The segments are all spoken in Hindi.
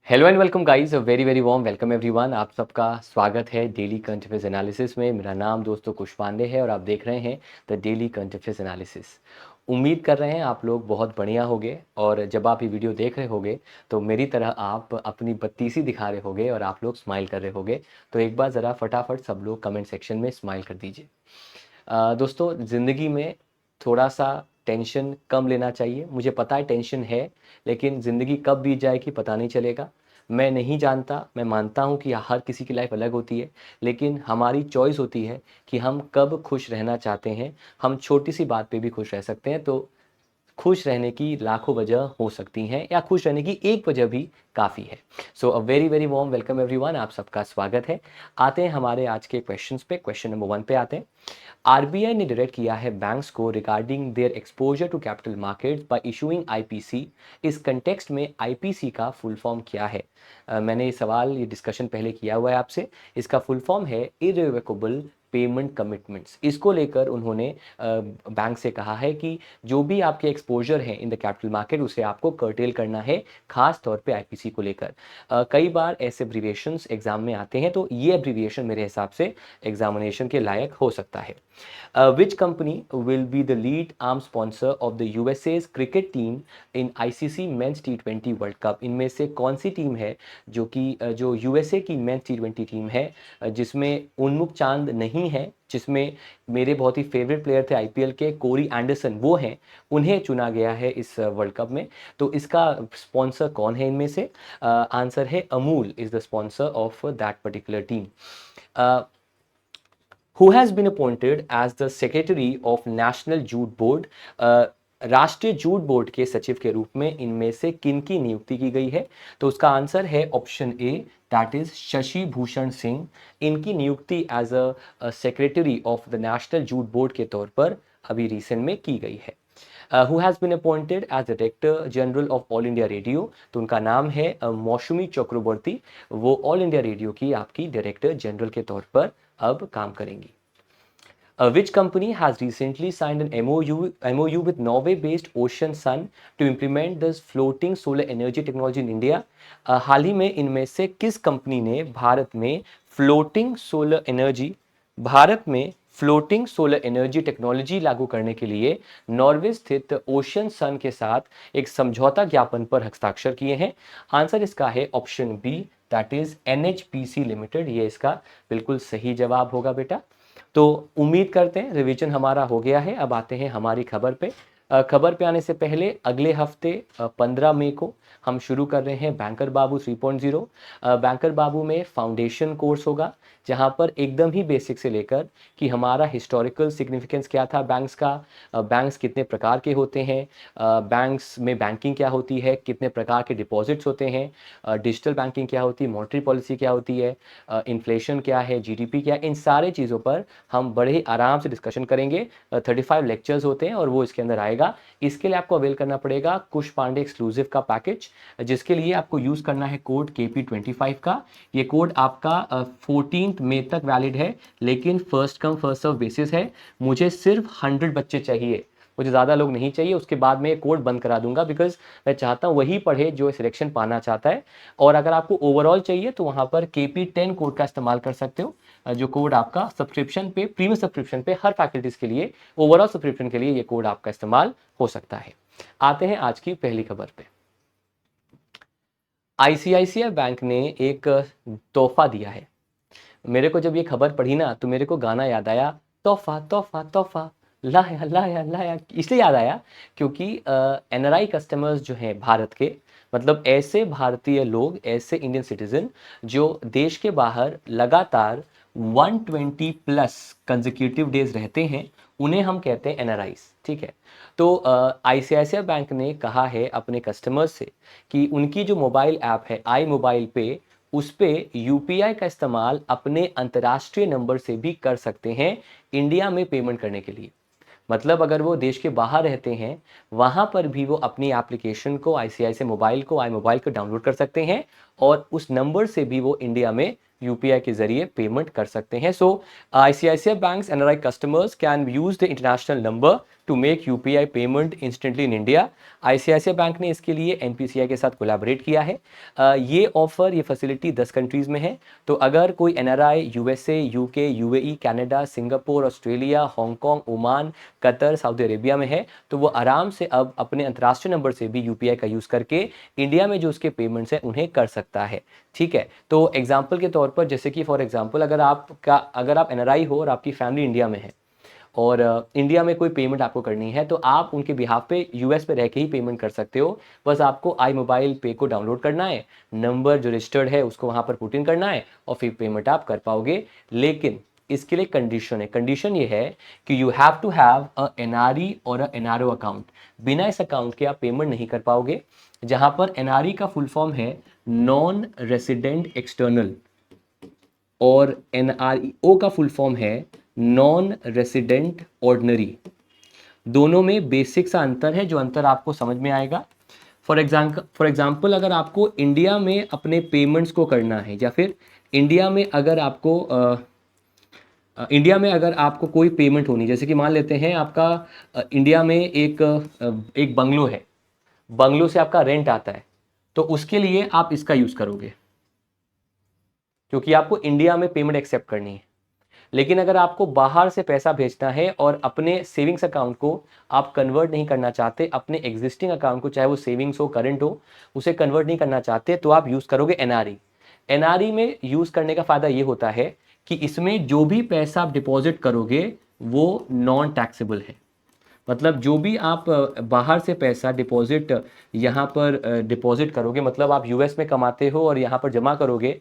Hello and welcome guys, very very warm welcome everyone. आप सबका स्वागत है डेली करंट अफेयर्स एनालिसिस में। मेरा नाम दोस्तों कुश पांडे है और आप देख रहे हैं the daily current affairs analysis. उम्मीद कर रहे हैं आप लोग बहुत बढ़िया होंगे और जब आप ये वीडियो देख रहे होंगे तो मेरी तरह आप अपनी बत्तीसी दिखा रहे होंगे और आप लोग स्माइल कर रहे होंगे। तो एक बार ज़रा फटाफट सब लोग कमेंट सेक्शन में स्माइल कर दीजिए। दोस्तों, ज़िंदगी में थोड़ा सा टेंशन कम लेना चाहिए। मुझे पता है टेंशन है, लेकिन ज़िंदगी कब बीत जाएगी पता नहीं चलेगा। मैं नहीं जानता, मैं मानता हूँ कि हर किसी की लाइफ अलग होती है, लेकिन हमारी चॉइस होती है कि हम कब खुश रहना चाहते हैं। हम छोटी सी बात पे भी खुश रह सकते हैं। तो खुश रहने की लाखों वजह हो सकती हैं या खुश रहने की एक वजह भी काफ़ी है। So a very very warm welcome everyone, आप सबका स्वागत है। आते हैं हमारे आज के क्वेश्चंस पे। क्वेश्चन नंबर 1 पे आते हैं। आरबीआई ने डायरेक्ट किया है बैंक्स को regarding their exposure to capital markets by issuing IPC. इस कंटेक्स्ट में आईपीसी का फुल फॉर्म क्या है? मैंने ये डिस्कशन पहले किया हुआ है आपसे। इसका फुल फॉर्म है इररिवोकेबल पेमेंट कमिटमेंट्स। इसको लेकर उन्होंने बैंक से कहा है कि जो भी आपके एक्सपोजर हैं इन द कैपिटल मार्केट उसे आपको कर्टेल करना है, खास तौर पे आईपीसी को लेकर। कई बार ऐसे एब्रीविएशंस एग्जाम में आते हैं, तो ये एब्रीविएशन मेरे हिसाब से एग्जामिनेशन के लायक हो सकता है। Which company will be the lead arm sponsor of the USA's cricket team in ICC Men's T20 World Cup? इनमें से कौन सी टीम है जो यूएसए की मेंस T20 टीम है, जिसमें उन्मुख चांद नहीं है, जिसमें मेरे बहुत ही फेवरेट प्लेयर थे आईपीएल के कोरी एंडरसन, वो हैं, उन्हें चुना गया है इस वर्ल्ड कप में। तो इसका स्पॉन्सर कौन है इनमें से? आंसर है Amul is the sponsor of that particular team. who has been appointed as the secretary of national jute board. राष्ट्रीय जूट बोर्ड के सचिव के रूप में इनमें से किन की नियुक्ति की गई है? तो उसका आंसर है option A, that is Shashi Bhushan Singh. इनकी नियुक्ति as a secretary of the national jute board के तौर पर अभी रिसेंट में की गई है। Who has been appointed as director general of All India Radio. तो उनका नाम है मौसमी चक्रवर्ती। वो ऑल इंडिया रेडियो की आपकी डायरेक्टर जनरल के तौर पर अब काम करेंगी। Which company has recently signed an MOU with Norway-based Ocean Sun to implement this floating solar energy technology in India? हाल ही में इनमें से किस कंपनी ने भारत में फ्लोटिंग सोलर एनर्जी टेक्नोलॉजी लागू करने के लिए नॉर्वे स्थित ओशन सन के साथ एक समझौता ज्ञापन पर हस्ताक्षर किए हैं? आंसर इसका है option B, that is NHPC limited. ये इसका बिल्कुल सही जवाब होगा बेटा। तो उम्मीद करते हैं रिवीजन हमारा हो गया है। अब आते हैं हमारी खबर पे। खबर पे आने से पहले अगले हफ्ते 15 मई को हम शुरू कर रहे हैं बैंकर बाबू 3.0। बैंकर बाबू में फाउंडेशन कोर्स होगा, जहां पर एकदम ही बेसिक से लेकर कि हमारा हिस्टोरिकल सिग्निफिकेंस क्या था बैंक्स का, बैंक्स कितने प्रकार के होते हैं, बैंक्स में बैंकिंग क्या होती है, कितने प्रकार के डिपॉजिट्स होते हैं, डिजिटल बैंकिंग क्या होती है, मॉनेटरी पॉलिसी क्या होती है, इन्फ्लेशन क्या है, जीडीपी क्या है, इन सारे चीज़ों पर हम बड़े ही आराम से डिस्कशन करेंगे। 35 लेक्चर्स होते हैं और वो इसके अंदर आएगा। इसके लिए आपको अवेल करना पड़ेगा कुश पांडे एक्सक्लूसिव का पैकेज, जिसके लिए आपको यूज़ करना है कोड KP25 का। ये कोड आपका 14 मई तक वैलिड है, लेकिन first come first serve basis है। मुझे सिर्फ 100 बच्चे चाहिए, मुझे ज़्यादा लोग नहीं चाहिए। उसके बाद मैं ये कोड बंद करा दूंगा, बिकॉज मैं चाहता हूँ वही पढ़े जो सिलेक्शन पाना चाहता है। और अगर आपको ओवरऑल चाहिए तो वहाँ पर KP10 कोड का इस्तेमाल कर सकते हो, जो कोड आपका सब्सक्रिप्शन पे, प्रीमियम सब्सक्रिप्शन पे हर फैकल्टीज के लिए, ओवरऑल सब्सक्रिप्शन के लिए ये कोड आपका इस्तेमाल हो सकता है। आते हैं आज की पहली खबर पे। आईसीआईसीआई बैंक ने एक तोहफा दिया है। मेरे को जब ये खबर पढ़ी ना तो मेरे को गाना याद आया, तोहफा तोहफा तोहफा लाया लाया लाया। इसलिए याद आया क्योंकि एनआरआई कस्टमर्स जो हैं भारत के, मतलब ऐसे भारतीय लोग, ऐसे इंडियन सिटीजन जो देश के बाहर लगातार 120 प्लस कंजिक्यूटिव डेज रहते हैं, उन्हें हम कहते हैं एनआरआईज। ठीक है। तो आईसीआईसीआई बैंक ने कहा है अपने कस्टमर्स से कि उनकी जो मोबाइल ऐप है आई मोबाइल पे, उस पे यूपीआई का इस्तेमाल अपने अंतर्राष्ट्रीय नंबर से भी कर सकते हैं इंडिया में पेमेंट करने के लिए। मतलब अगर वो देश के बाहर रहते हैं, वहां पर भी वो अपनी एप्लीकेशन को, आईसीआईसीआई मोबाइल को, आई मोबाइल को डाउनलोड कर सकते हैं और उस नंबर से भी वो इंडिया में यूपीआई के जरिए पेमेंट कर सकते हैं। So ICICI bank's NRI customers can use the international number to make UPI payment instantly in India. ICICI bank ने इसके लिए एनपीसीआई के साथ कोलैबोरेट किया है। ये ऑफर, ये फैसिलिटी 10 कंट्रीज में है। तो अगर कोई NRI USA, UK, UAE, Canada, Singapore, Australia, Hong Kong, Oman, Qatar, Saudi Arabia में है, तो वो आराम से अब अपने अंतर्राष्ट्रीय नंबर से भी यूपीआई का यूज़ करके इंडिया में जो उसके पेमेंट्स हैं उन्हें कर सकता है। ठीक है, तो एग्जाम्पल के तौर पर, जैसे कि फॉर एग्जाम्पल अगर आप एनआरआई हो और आपकी फैमिली इंडिया में है और इंडिया में कोई पेमेंट आपको करनी है, तो आप उनके बिहाफ पे यूएस पे रह के ही पेमेंट कर सकते हो। बस आपको आई मोबाइल पे को डाउनलोड करना है, नंबर जो रजिस्टर्ड है उसको वहाँ पर पुट इन करना है और फिर पेमेंट आप कर पाओगे। लेकिन इसके लिए कंडीशन है। कंडीशन ये है कि you have to have a NRE और अ एनआरओ अकाउंट। बिना इस अकाउंट के आप पेमेंट नहीं कर पाओगे। जहाँ पर एनआरई का फुल फॉर्म है नॉन रेसिडेंट एक्सटर्नल और एनआरईओ का फुल फॉर्म है नॉन रेसिडेंट ऑर्डिनरी। दोनों में बेसिक सा अंतर है, जो अंतर आपको समझ में आएगा। फॉर एग्जांपल अगर आपको इंडिया में अपने पेमेंट्स को करना है, या फिर इंडिया में अगर आपको इंडिया में अगर आपको कोई पेमेंट होनी, जैसे कि मान लेते हैं आपका इंडिया में एक बंगलो है, बंगलो से आपका रेंट आता है, तो उसके लिए आप इसका यूज़ करोगे क्योंकि आपको इंडिया में पेमेंट एक्सेप्ट करनी है। लेकिन अगर आपको बाहर से पैसा भेजना है और अपने सेविंग्स अकाउंट को आप कन्वर्ट नहीं करना चाहते, अपने एग्जिस्टिंग अकाउंट को, चाहे वो सेविंग्स हो, करंट हो, उसे कन्वर्ट नहीं करना चाहते, तो आप यूज़ करोगे एनआरई। एनआरई में यूज़ करने का फ़ायदा ये होता है कि इसमें जो भी पैसा आप डिपॉजिट करोगे वो नॉन टैक्सेबल है। मतलब जो भी आप बाहर से पैसा डिपॉजिट यहाँ पर डिपॉजिट करोगे, मतलब आप यूएस में कमाते हो और यहाँ पर जमा करोगे,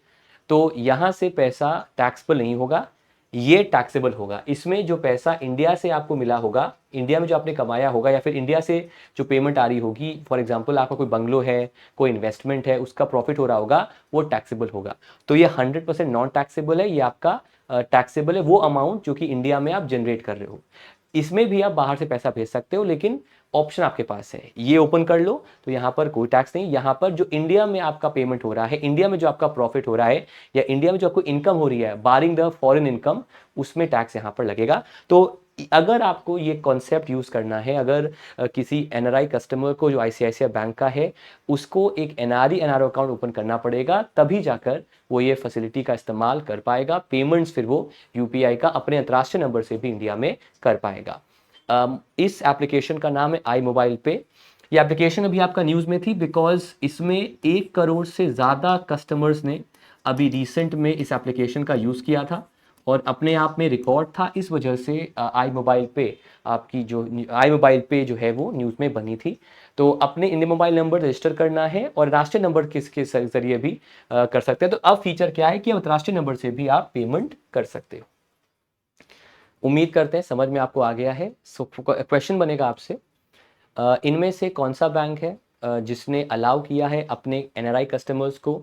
तो यहाँ से पैसा टैक्सेबल नहीं होगा, ये टैक्सेबल होगा। इसमें जो पैसा इंडिया से आपको मिला होगा, इंडिया में जो आपने कमाया होगा, या फिर इंडिया से जो पेमेंट आ रही होगी, फॉर एग्जांपल आपका कोई बंगलो है, कोई इन्वेस्टमेंट है, उसका प्रॉफिट हो रहा होगा, वो टैक्सेबल होगा। तो ये 100% नॉन टैक्सेबल है। ये आपका टैक्सेबल है वो अमाउंट जो कि इंडिया में आप जनरेट कर रहे हो। इसमें भी आप बाहर से पैसा भेज सकते हो, लेकिन ऑप्शन आपके पास है, ये ओपन कर लो तो यहाँ पर कोई टैक्स नहीं। यहाँ पर जो इंडिया में आपका पेमेंट हो रहा है, इंडिया में जो आपका प्रॉफिट हो रहा है, या इंडिया में जो आपको इनकम हो रही है बारिंग द फॉरेन इनकम, उसमें टैक्स यहाँ पर लगेगा। तो अगर आपको ये कॉन्सेप्ट यूज करना है, अगर किसी एनआरआई कस्टमर को जो आईसीआईसीआई बैंक का है, उसको एक एनआरई एनआरओ अकाउंट ओपन करना पड़ेगा, तभी जाकर वो ये फैसिलिटी का इस्तेमाल कर पाएगा। पेमेंट्स फिर वो यूपीआई का अपने अंतर्राष्ट्रीय नंबर से भी इंडिया में कर पाएगा। इस एप्लीकेशन का नाम है आई मोबाइल पे। ये एप्लीकेशन अभी आपका न्यूज़ में थी बिकॉज इसमें 1 करोड़ से ज़्यादा कस्टमर्स ने अभी रिसेंट में इस एप्लीकेशन का यूज़ किया था और अपने आप में रिकॉर्ड था। इस वजह से आई मोबाइल पे आपकी जो आई मोबाइल पे जो है वो न्यूज़ में बनी थी। तो अपने इंडियन मोबाइल नंबर रजिस्टर करना है और राष्ट्रीय नंबर किसके जरिए भी कर सकते हैं। तो अब फीचर क्या है कि अब राष्ट्रीय नंबर से भी आप पेमेंट कर सकते हो। उम्मीद करते हैं समझ में आपको आ गया है। सो क्वेश्चन बनेगा आपसे, इनमें से कौन सा बैंक है जिसने अलाउ किया है अपने एनआरआई कस्टमर्स को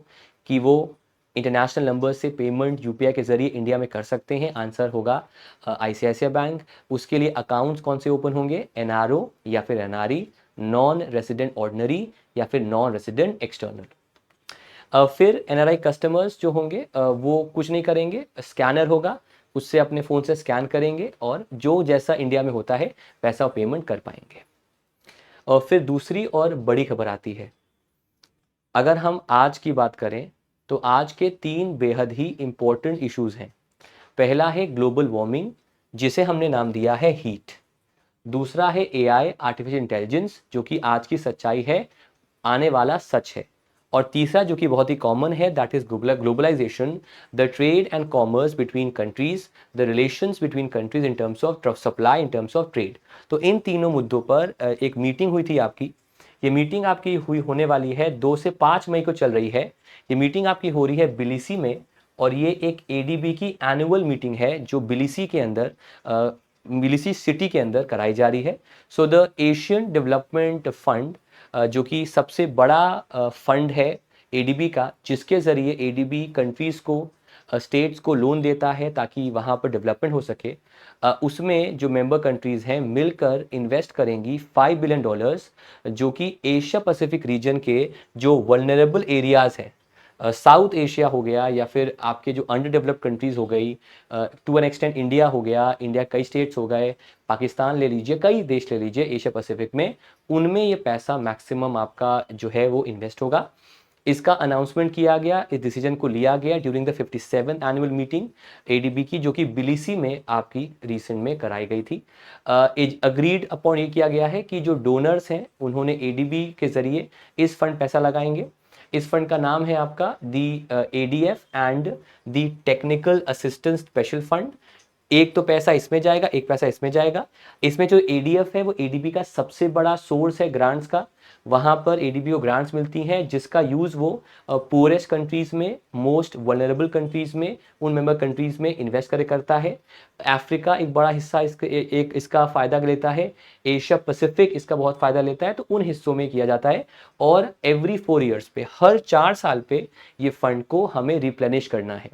कि वो इंटरनेशनल नंबर से पेमेंट यूपीआई के जरिए इंडिया में कर सकते हैं? आंसर होगा आईसीआईसीआई बैंक। उसके लिए अकाउंट्स कौन से ओपन होंगे? एनआरओ या फिर एनआरई, नॉन रेसिडेंट ऑर्डिनरी या फिर नॉन रेसिडेंट एक्सटर्नल। फिर एनआरआई कस्टमर्स जो होंगे वो कुछ नहीं करेंगे, स्कैनर होगा, उससे अपने फ़ोन से स्कैन करेंगे और जो जैसा इंडिया में होता है वैसा पेमेंट कर पाएंगे। और फिर दूसरी और बड़ी खबर आती है, अगर हम आज की बात करें तो आज के 3 बेहद ही इम्पोर्टेंट इश्यूज़ हैं। पहला है ग्लोबल वार्मिंग, जिसे हमने नाम दिया है हीट। दूसरा है एआई, आर्टिफिशियल इंटेलिजेंस, जो कि आज की सच्चाई है, आने वाला सच है। और तीसरा जो कि बहुत ही कॉमन है, that is globalisation, the trade and commerce between countries, the relations between countries in terms of supply, in terms of trade. तो इन तीनों मुद्दों पर एक मीटिंग हुई थी आपकी। ये मीटिंग आपकी होने वाली है, 2 से 5 मई को चल रही है। ये मीटिंग आपकी हो रही है बिलीसी में, और ये एक एडीबी की एनुअल मीटिंग है जो बिलीसी के अंदर बिलीसी सिटी के अंदर कराई जा रही है। So the Asian development fund, जो कि सबसे बड़ा फंड है एडीबी का, जिसके ज़रिए एडीबी कंट्रीज़ को, स्टेट्स को लोन देता है ताकि वहाँ पर डेवलपमेंट हो सके, उसमें जो मेंबर कंट्रीज़ हैं मिलकर इन्वेस्ट करेंगी $5 बिलियन, जो कि एशिया पैसिफिक रीजन के जो वल्नरेबल एरियाज़ हैं, साउथ एशिया हो गया या फिर आपके जो अंडर डेवलप्ड कंट्रीज़ हो गई, टू एन एक्सटेंट इंडिया हो गया, इंडिया कई स्टेट्स हो गए, पाकिस्तान ले लीजिए, कई देश ले लीजिए एशिया पैसिफिक में, उनमें ये पैसा मैक्सिमम आपका जो है वो इन्वेस्ट होगा। इसका अनाउंसमेंट किया गया, इस डिसीजन को लिया गया during the 57th annual meeting ADB की, जो कि बिलीसी में आपकी रिसेंट में कराई गई थी। अग्रीड अपॉन ये किया गया है कि जो डोनर्स हैं उन्होंने एडीबी के जरिए इस फंड पैसा लगाएंगे। इस फंड का नाम है आपका the ADF and the technical assistance special fund. एक तो पैसा इसमें जाएगा, एक पैसा इसमें जाएगा। इसमें जो एडीएफ है वो एडीबी का सबसे बड़ा सोर्स है ग्रांट्स का। वहां पर एडीबी को ग्रांट्स मिलती हैं जिसका यूज वो पुअरेस्ट कंट्रीज में, मोस्ट वल्नरेबल कंट्रीज में, उन मेंबर कंट्रीज में इन्वेस्ट करता है। अफ्रीका एक बड़ा हिस्सा एक इसका फायदा लेता है, एशिया पैसिफिक इसका बहुत फायदा लेता है, तो उन हिस्सों में किया जाता है। और एवरी 4 ईयर्स पे, हर 4 साल पे ये फंड को हमें रिप्लेनिश करना है।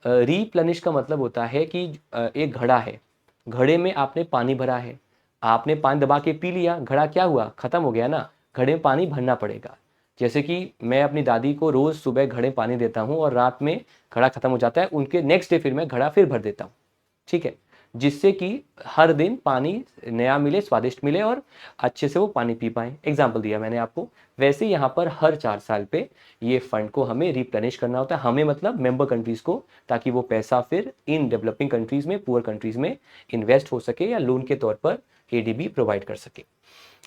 रिप्लेनिश का मतलब होता है कि एक घड़ा है, घड़े में आपने पानी भरा है, आपने पानी दबा के पी लिया, घड़ा क्या हुआ, खत्म हो गया ना, घड़े में पानी भरना पड़ेगा। जैसे कि मैं अपनी दादी को रोज सुबह घड़े पानी देता हूँ और रात में घड़ा खत्म हो जाता है, उनके नेक्स्ट डे फिर मैं घड़ा फिर भर देता हूँ, ठीक है, जिससे कि हर दिन पानी नया मिले, स्वादिष्ट मिले और अच्छे से वो पानी पी पाए। एग्जाम्पल दिया मैंने आपको। वैसे यहाँ पर हर 4 साल पे ये फंड को हमें रिप्लेनिश करना होता है, हमें मतलब मेंबर कंट्रीज को, ताकि वो पैसा फिर इन डेवलपिंग कंट्रीज में, पुअर कंट्रीज में इन्वेस्ट हो सके या लोन के तौर पर एडीबी प्रोवाइड कर सके।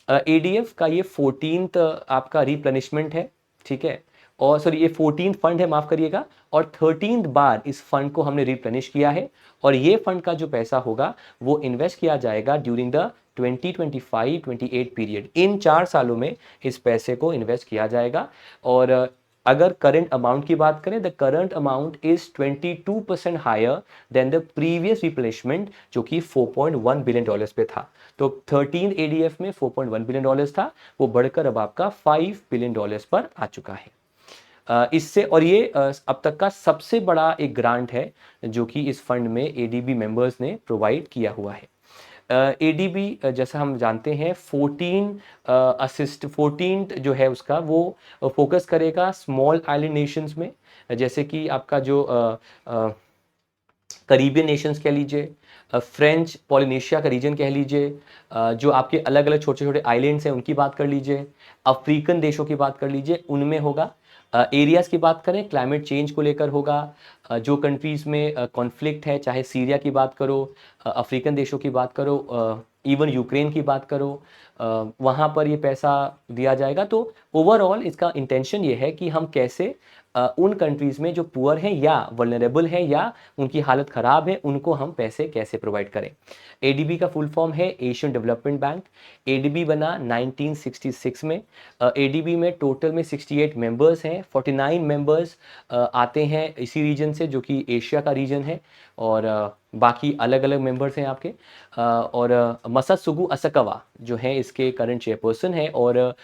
एडीएफ का ये 14th आपका रिप्लेनिशमेंट है, ठीक है, और सॉरी ये 14th फंड है, माफ करिएगा, और 13th बार इस फंड को हमने रिप्लेनिश किया है। और ये फंड का जो पैसा होगा वो इन्वेस्ट किया जाएगा ड्यूरिंग द 2025-28 पीरियड। इन 4 सालों में इस पैसे को इन्वेस्ट किया जाएगा। और अगर करंट अमाउंट की बात करें, the current amount is 22% higher than the previous replenishment, जो कि $4.1 बिलियन पे था। तो 13 एडीएफ में $4.1 बिलियन था, वो बढ़कर अब आपका $5 बिलियन पर आ चुका है। इससे, और ये अब तक का सबसे बड़ा एक ग्रांट है जो कि इस फंड में एडीबी मेंबर्स ने प्रोवाइड किया हुआ है। एडीबी जैसा हम जानते हैं 14 जो है उसका वो फोकस करेगा स्मॉल आइलैंड नेशंस में, जैसे कि आपका जो करीबियन नेशंस कह लीजिए, फ्रेंच पॉलिनेशिया का रीजन कह लीजिए, जो आपके अलग अलग छोटे छोटे आइलैंड्स हैं उनकी बात कर लीजिए, अफ्रीकन देशों की बात कर लीजिए, उनमें होगा। एरियाज़ की बात करें, क्लाइमेट चेंज को लेकर होगा। जो कंट्रीज़ में कॉन्फ्लिक्ट है, चाहे सीरिया की बात करो, अफ्रीकन देशों की बात करो, इवन यूक्रेन की बात करो, वहाँ पर ये पैसा दिया जाएगा। तो ओवरऑल इसका इंटेंशन ये है कि हम कैसे उन कंट्रीज़ में जो पुअर हैं या वल्नरेबल हैं या उनकी हालत ख़राब है, उनको हम पैसे कैसे प्रोवाइड करें। एडीबी का फुल फॉर्म है एशियन डेवलपमेंट बैंक। एडीबी बना 1966 में। एडीबी में टोटल में 68 मेंबर्स हैं, 49 मेंबर्स आते हैं इसी रीजन से, जो कि एशिया का रीजन है, और बाकी अलग अलग मेंबर्स हैं आपके। और मसात्सुगु असकावा जो है इसके करंट चेयरपर्सन है, और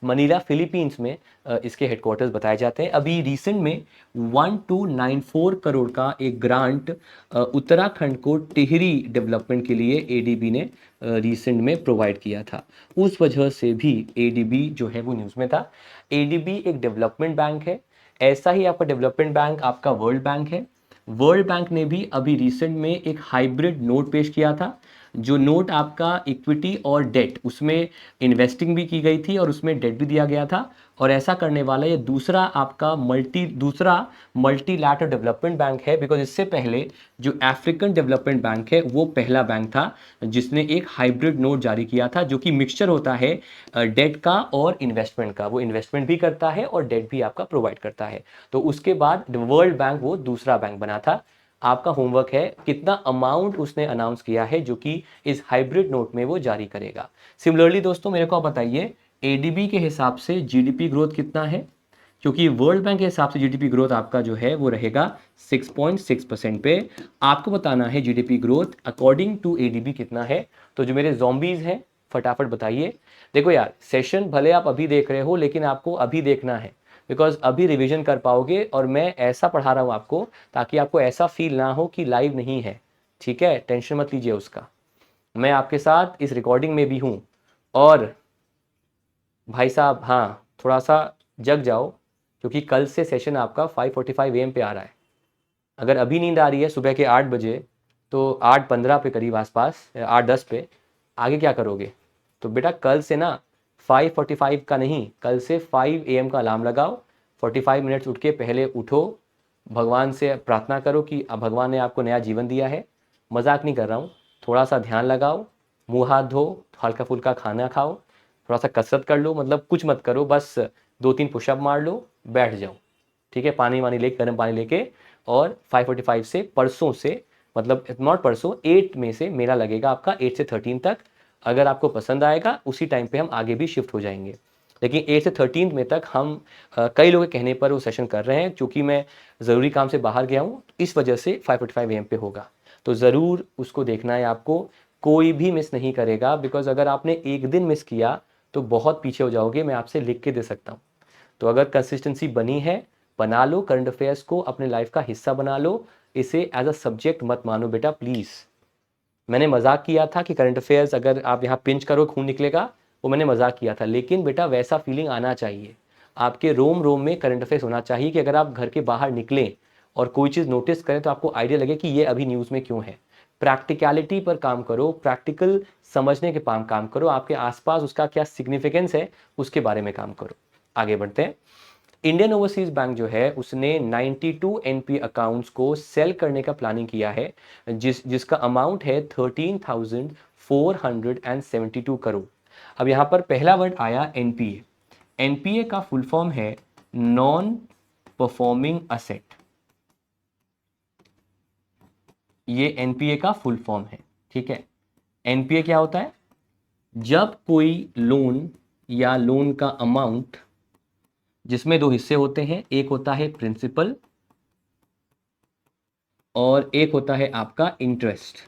मनीला फिलीपींस में इसके हेडक्वार्टर्स बताए जाते हैं। अभी रिसेंट में 1294 करोड़ का एक ग्रांट उत्तराखंड को टिहरी डेवलपमेंट के लिए एडीबी ने रिसेंट में प्रोवाइड किया था। उस वजह से भी एडीबी जो है वो न्यूज़ में था। एडीबी एक डेवलपमेंट बैंक है, ऐसा ही आपका डेवलपमेंट बैंक आपका वर्ल्ड बैंक है। वर्ल्ड बैंक ने भी अभी रिसेंट में एक हाइब्रिड नोट पेश किया था, जो नोट आपका इक्विटी और डेट, उसमें इन्वेस्टिंग भी की गई थी और उसमें डेट भी दिया गया था। और ऐसा करने वाला ये दूसरा आपका मल्टीलैटरल डेवलपमेंट बैंक है, बिकॉज इससे पहले जो अफ्रीकन डेवलपमेंट बैंक है वो पहला बैंक था जिसने एक हाइब्रिड नोट जारी किया था, जो कि मिक्सचर होता है डेट का और इन्वेस्टमेंट का। वो इन्वेस्टमेंट भी करता है और डेट भी आपका प्रोवाइड करता है। तो उसके बाद वर्ल्ड बैंक वो दूसरा बैंक बना था। आपका होमवर्क है कितना अमाउंट उसने अनाउंस किया है जो कि इस हाइब्रिड नोट में वो जारी करेगा। सिमिलरली दोस्तों मेरे को आप बताइए एडीबी के हिसाब से जीडीपी ग्रोथ कितना है, क्योंकि वर्ल्ड बैंक के हिसाब से जीडीपी ग्रोथ आपका जो है वो रहेगा 6.6% पे। आपको बताना है GDP growth according to ADB कितना है। तो जो मेरे ज़ॉम्बीज़ हैं फटाफट बताइए। देखो यार, सेशन भले आप अभी देख रहे हो लेकिन आपको अभी देखना है, बिकॉज अभी रिवीजन कर पाओगे, और मैं ऐसा पढ़ा रहा हूँ आपको ताकि आपको ऐसा फील ना हो कि लाइव नहीं है, ठीक है, टेंशन मत लीजिए उसका। मैं आपके साथ इस रिकॉर्डिंग में भी हूँ। और भाई साहब हाँ, थोड़ा सा जग जाओ, क्योंकि कल से सेशन आपका 5:45 AM पे आ रहा है। अगर अभी नींद आ रही है सुबह के 8 बजे, तो 8:15 पे करीब आसपास, 8:10 पे आगे क्या करोगे? तो बेटा कल से ना 5:45 का नहीं, कल से 5 AM का अलार्म लगाओ, 45 मिनट्स उठ के पहले उठो, भगवान से प्रार्थना करो कि अब भगवान ने आपको नया जीवन दिया है, मजाक नहीं कर रहा हूँ, थोड़ा सा ध्यान लगाओ, मुंह हाथ धो, हल्का फुल्का खाना खाओ, थोड़ा सा कसरत कर लो, मतलब कुछ मत करो, बस 2-3 पुशअप मार लो, बैठ जाओ, ठीक है, पानी वानी लेके, गर्म पानी लेके, और 5:45 से परसों से, मतलब नॉट परसों, 8 में से मेला लगेगा आपका, 8 से 13 तक। अगर आपको पसंद आएगा उसी टाइम पे हम आगे भी शिफ्ट हो जाएंगे, लेकिन 8 से 13 में तक हम कई लोगों के कहने पर वो सेशन कर रहे हैं, क्योंकि मैं ज़रूरी काम से बाहर गया हूँ, इस वजह से 5:45 AM पे होगा। तो ज़रूर उसको देखना है आपको, कोई भी मिस नहीं करेगा, बिकॉज अगर आपने एक दिन मिस किया तो बहुत पीछे हो जाओगे, मैं आपसे लिख के दे सकता हूँ। तो अगर कंसिस्टेंसी बनी है, बना लो, करंट अफेयर्स को अपने लाइफ का हिस्सा बना लो, इसे एज अ सब्जेक्ट मत मानो बेटा प्लीज़। मैंने मजाक किया था कि करंट अफेयर्स अगर आप यहाँ पिंच करो खून निकलेगा, वो मैंने मजाक किया था, लेकिन बेटा वैसा फीलिंग आना चाहिए, आपके रोम रोम में करंट अफेयर्स होना चाहिए, कि अगर आप घर के बाहर निकलें और कोई चीज़ नोटिस करें तो आपको आइडिया लगे कि ये अभी न्यूज़ में क्यों है। प्रैक्टिकलिटी पर काम करो, प्रैक्टिकल समझने के काम करो, आपके आसपास उसका क्या सिग्निफिकेंस है उसके बारे में काम करो। आगे बढ़ते हैं। इंडियन ओवरसीज बैंक जो है उसने 92 एनपी अकाउंट्स को सेल करने का प्लानिंग किया है, जिसका अमाउंट है 13,472 करोड़। अब यहाँ पर पहला वर्ड आया एनपीए। एनपीए का फुल फॉर्म है नॉन परफॉर्मिंग असेट। ये एनपीए का फुल फॉर्म है, ठीक है। एनपीए क्या होता है? जब कोई लोन या लोन का अमाउंट, जिसमें दो हिस्से होते हैं, एक होता है प्रिंसिपल और एक होता है आपका इंटरेस्ट,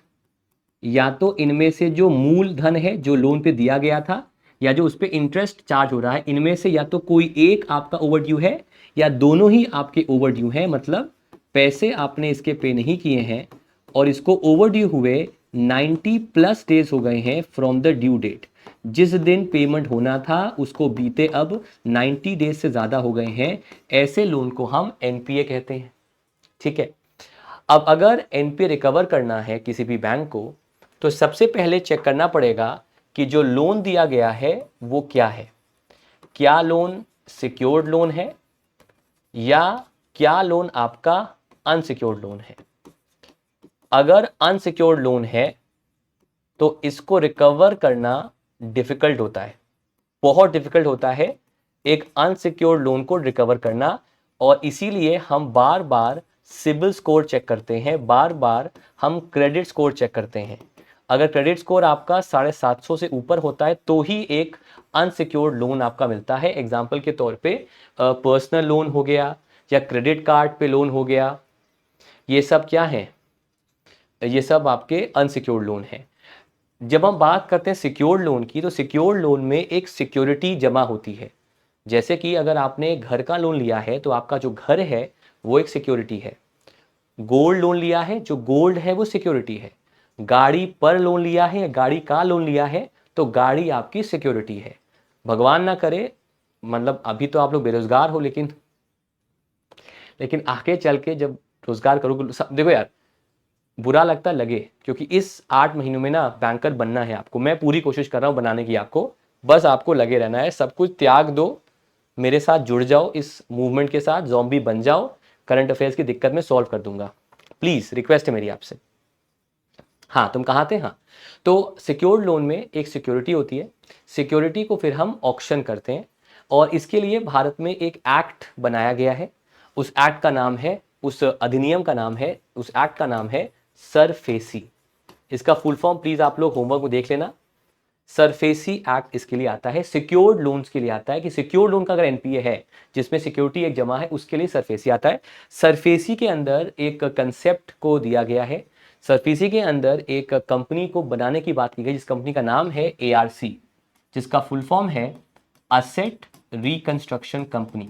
या तो इनमें से जो मूलधन है जो लोन पे दिया गया था, या जो उस पे इंटरेस्ट चार्ज हो रहा है, इनमें से या तो कोई एक आपका ओवरड्यू है या दोनों ही आपके ओवरड्यू हैं, मतलब पैसे आपने इसके पे नहीं किए हैं और इसको ओवरड्यू हुए 90+ डेज हो गए हैं फ्रॉम द ड्यू डेट। जिस दिन पेमेंट होना था उसको बीते अब 90 डेज से ज़्यादा हो गए हैं, ऐसे लोन को हम एनपीए कहते हैं, ठीक है। अब अगर एनपीए रिकवर करना है किसी भी बैंक को, तो सबसे पहले चेक करना पड़ेगा कि जो लोन दिया गया है वो क्या है। क्या लोन सिक्योर्ड लोन है या क्या लोन आपका अनसिक्योर्ड लोन है। अगर अनसिक्योर्ड लोन है तो इसको रिकवर करना डिफिकल्ट होता है, बहुत डिफिकल्ट होता है एक अनसिक्योर्ड लोन को रिकवर करना, और इसीलिए हम बार बार सिबिल स्कोर चेक करते हैं, बार बार हम क्रेडिट स्कोर चेक करते हैं। अगर क्रेडिट स्कोर आपका 750 से ऊपर होता है तो ही एक अनसिक्योर्ड लोन आपका मिलता है। एग्जाम्पल के तौर पे पर्सनल लोन हो गया या क्रेडिट कार्ड पे लोन हो गया, ये सब क्या है? ये सब आपके अनसिक्योर्ड लोन है। जब हम बात करते हैं सिक्योर्ड लोन की, तो सिक्योर्ड लोन में एक सिक्योरिटी जमा होती है। जैसे कि अगर आपने घर का लोन लिया है तो आपका जो घर है वो एक सिक्योरिटी है। गोल्ड लोन लिया है, जो गोल्ड है वो सिक्योरिटी है। गाड़ी पर लोन लिया है या गाड़ी का लोन लिया है तो गाड़ी आपकी सिक्योरिटी है। भगवान ना करे, मतलब अभी तो आप लोग बेरोजगार हो, लेकिन आगे चल के जब रोजगार करोगे, देखो यार, बुरा लगता लगे, क्योंकि इस 8 महीनों में ना बैंकर बनना है आपको। मैं पूरी कोशिश कर रहा हूं बनाने की आपको, बस आपको लगे रहना है, सब कुछ त्याग दो, मेरे साथ जुड़ जाओ, इस मूवमेंट के साथ ज़ॉम्बी बन जाओ, करंट अफेयर्स की दिक्कत में सॉल्व कर दूंगा। प्लीज रिक्वेस्ट है मेरी आपसे। हाँ, तुम कहाँ थे? हाँ, तो सिक्योर्ड लोन में एक सिक्योरिटी होती है, सिक्योरिटी को फिर हम ऑक्शन करते हैं, और इसके लिए भारत में एक एक्ट बनाया गया है। उस एक्ट का नाम है, उस अधिनियम का नाम है, उस एक्ट का नाम है सरफेसी। इसका फुल फॉर्म प्लीज आप लोग होमवर्क में देख लेना। सरफेसी एक्ट इसके लिए आता है, सिक्योर्ड लोन्स के लिए आता है, कि सिक्योर्ड लोन का अगर एनपीए है जिसमें सिक्योरिटी एक जमा है, उसके लिए सरफेसी आता है। सरफेसी के अंदर एक कंसेप्ट को दिया गया है, सरफेसी के अंदर एक कंपनी को बनाने की बात की गई, जिस कंपनी का नाम है एआरसी, जिसका फुल फॉर्म है asset reconstruction company.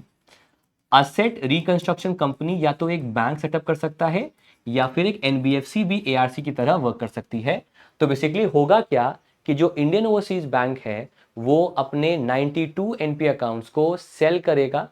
Asset reconstruction company या तो एक बैंक सेटअप कर सकता है या फिर एक एनबीएफसी भी एआरसी की तरह वर्क कर सकती है। तो बेसिकली होगा क्या कि जो इंडियन ओवरसीज बैंक है वो अपने 92 एनपी अकाउंट्स को सेल करेगा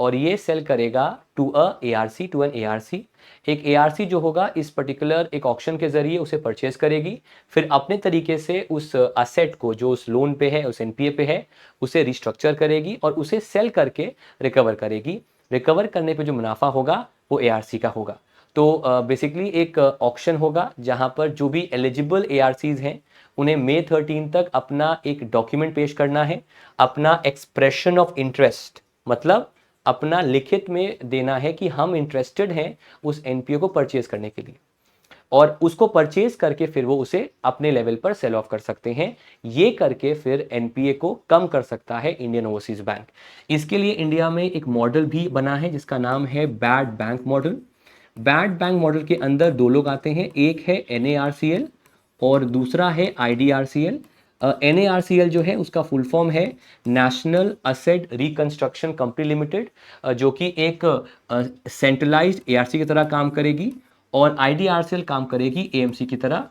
और ये सेल करेगा to a ARC, to an ARC. एक एआरसी जो होगा इस पर्टिकुलर एक ऑक्शन के जरिए उसे परचेज करेगी, फिर अपने तरीके से उस असेट को जो उस लोन पे है, उस एनपीए पे है, उसे रिस्ट्रक्चर करेगी और उसे सेल करके रिकवर करेगी। रिकवर करने पे जो मुनाफा होगा वो एआरसी का होगा। तो बेसिकली एक ऑक्शन होगा जहां पर जो भी एलिजिबल एआरसीज हैं उन्हें मई 13 तक अपना एक डॉक्यूमेंट पेश करना है, अपना एक्सप्रेशन ऑफ इंटरेस्ट, मतलब अपना लिखित में देना है कि हम इंटरेस्टेड हैं उस एनपीओ को परचेज करने के लिए, और उसको परचेज करके फिर वो उसे अपने लेवल पर सेल ऑफ कर सकते हैं। ये करके फिर एनपीए को कम कर सकता है इंडियन ओवरसीज बैंक। इसके लिए इंडिया में एक मॉडल भी बना है जिसका नाम है bad bank model. Bad bank model के अंदर दो लोग आते हैं, एक है एनएआरसीएल और दूसरा है आईडीआरसीएल। एनएआरसीएल जो है उसका फुल फॉर्म है national asset reconstruction company limited, जो कि एक सेंट्रलाइज्ड एआरसी की तरह काम करेगी, और आईडीआरसीएल काम करेगी एएमसी की तरह।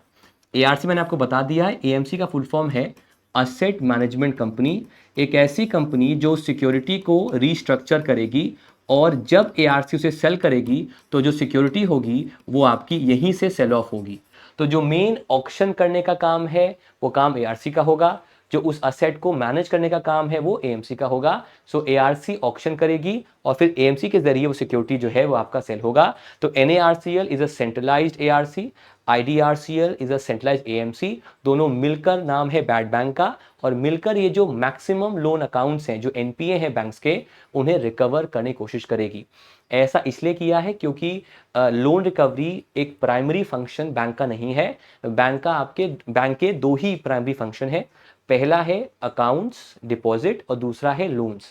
एआरसी मैंने आपको बता दिया है, एएमसी का फुल फॉर्म है असेट मैनेजमेंट कंपनी, एक ऐसी कंपनी जो सिक्योरिटी को रीस्ट्रक्चर करेगी और जब एआरसी उसे सेल करेगी तो जो सिक्योरिटी होगी वो आपकी यहीं से सेल ऑफ होगी। तो जो मेन ऑक्शन करने का काम है वो काम एआरसी का होगा, जो उस असेट को मैनेज करने का काम है वो एएमसी का होगा। सो एआरसी ऑक्शन करेगी और फिर एएमसी के जरिए वो सिक्योरिटी जो है वो आपका सेल होगा। तो NARCL is a centralised ARC, IDRCL is a centralised AMC, दोनों मिलकर नाम है बैड बैंक का, और मिलकर ये जो मैक्सिमम लोन अकाउंट्स हैं जो एनपीए हैं बैंक्स के उन्हें रिकवर करने की कोशिश करेगी। ऐसा इसलिए किया है क्योंकि लोन रिकवरी एक प्राइमरी फंक्शन बैंक का नहीं है। बैंक के दो ही प्राइमरी फंक्शन है, पहला है अकाउंट्स डिपॉजिट और दूसरा है लोन्स।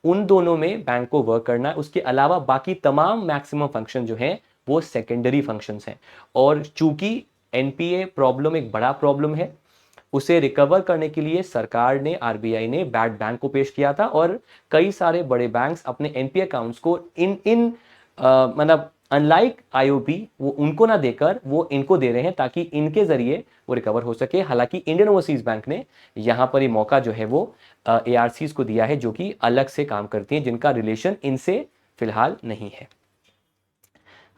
उन दोनों में बैंक को वर्क करना है, उसके अलावा बाकी तमाम मैक्सिमम फंक्शन जो हैं वो सेकेंडरी फंक्शंस हैं। और चूंकि एनपीए प्रॉब्लम एक बड़ा प्रॉब्लम है, उसे रिकवर करने के लिए सरकार ने, आरबीआई ने बैड बैंक को पेश किया था, और कई सारे बड़े बैंक्स अपने एनपीए अकाउंट्स को इन इन मतलब अनलाइक आईओबी वो उनको ना देकर वो इनको दे रहे हैं ताकि इनके जरिए वो रिकवर हो सके। हालांकि इंडियन ओवरसीज बैंक ने यहाँ पर ये मौका जो है वो एआरसीज को दिया है जो कि अलग से काम करती हैं, जिनका रिलेशन इनसे फिलहाल नहीं है।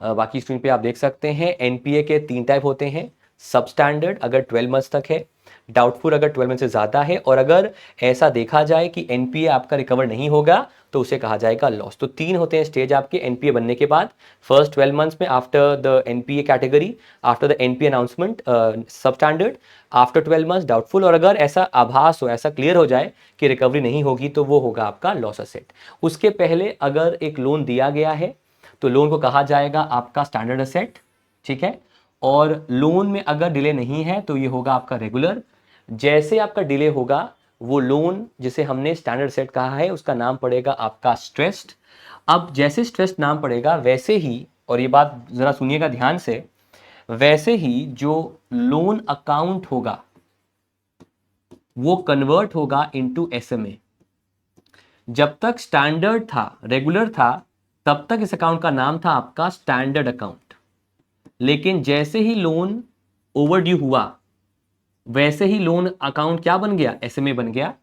बाकी स्क्रीन पे आप देख सकते हैं एनपीए के 3 टाइप होते हैं। सब स्टैंडर्ड अगर 12 मंथ्स तक है, डाउटफुल अगर 12 मंथ से ज़्यादा है, और अगर ऐसा देखा जाए कि एनपीए आपका रिकवर नहीं होगा तो उसे कहा जाएगा लॉस। तो 3 होते हैं स्टेज आपके एनपीए बनने के बाद। फर्स्ट 12 मंथ्स में after the NPA category, after the NPA announcement सब स्टैंडर्ड, आफ्टर 12 मंथ्स डाउटफुल, और अगर ऐसा आभास हो, ऐसा क्लियर हो जाए कि रिकवरी नहीं होगी तो वो होगा आपका लॉस असेट। उसके पहले अगर एक लोन दिया गया है तो लोन को कहा जाएगा आपका स्टैंडर्ड असेट, ठीक है। और लोन में अगर डिले नहीं है तो ये होगा आपका रेगुलर। जैसे आपका डिले होगा वो लोन जिसे हमने स्टैंडर्ड असेट कहा है उसका नाम पड़ेगा आपका स्ट्रेस्ड। अब जैसे स्ट्रेस्ड नाम पड़ेगा वैसे ही, और ये बात जरा सुनिएगा ध्यान से, वैसे ही जो लोन अकाउंट होगा वो कन्वर्ट होगा इनटू एसएमए। जब तक स्टैंडर्ड था, रेगुलर था, तब तक इस अकाउंट का नाम था आपका स्टैंडर्ड अकाउंट। लेकिन जैसे ही लोन ओवरड्यू हुआ वैसे ही लोन अकाउंट क्या बन गया, एसएमए बन गया,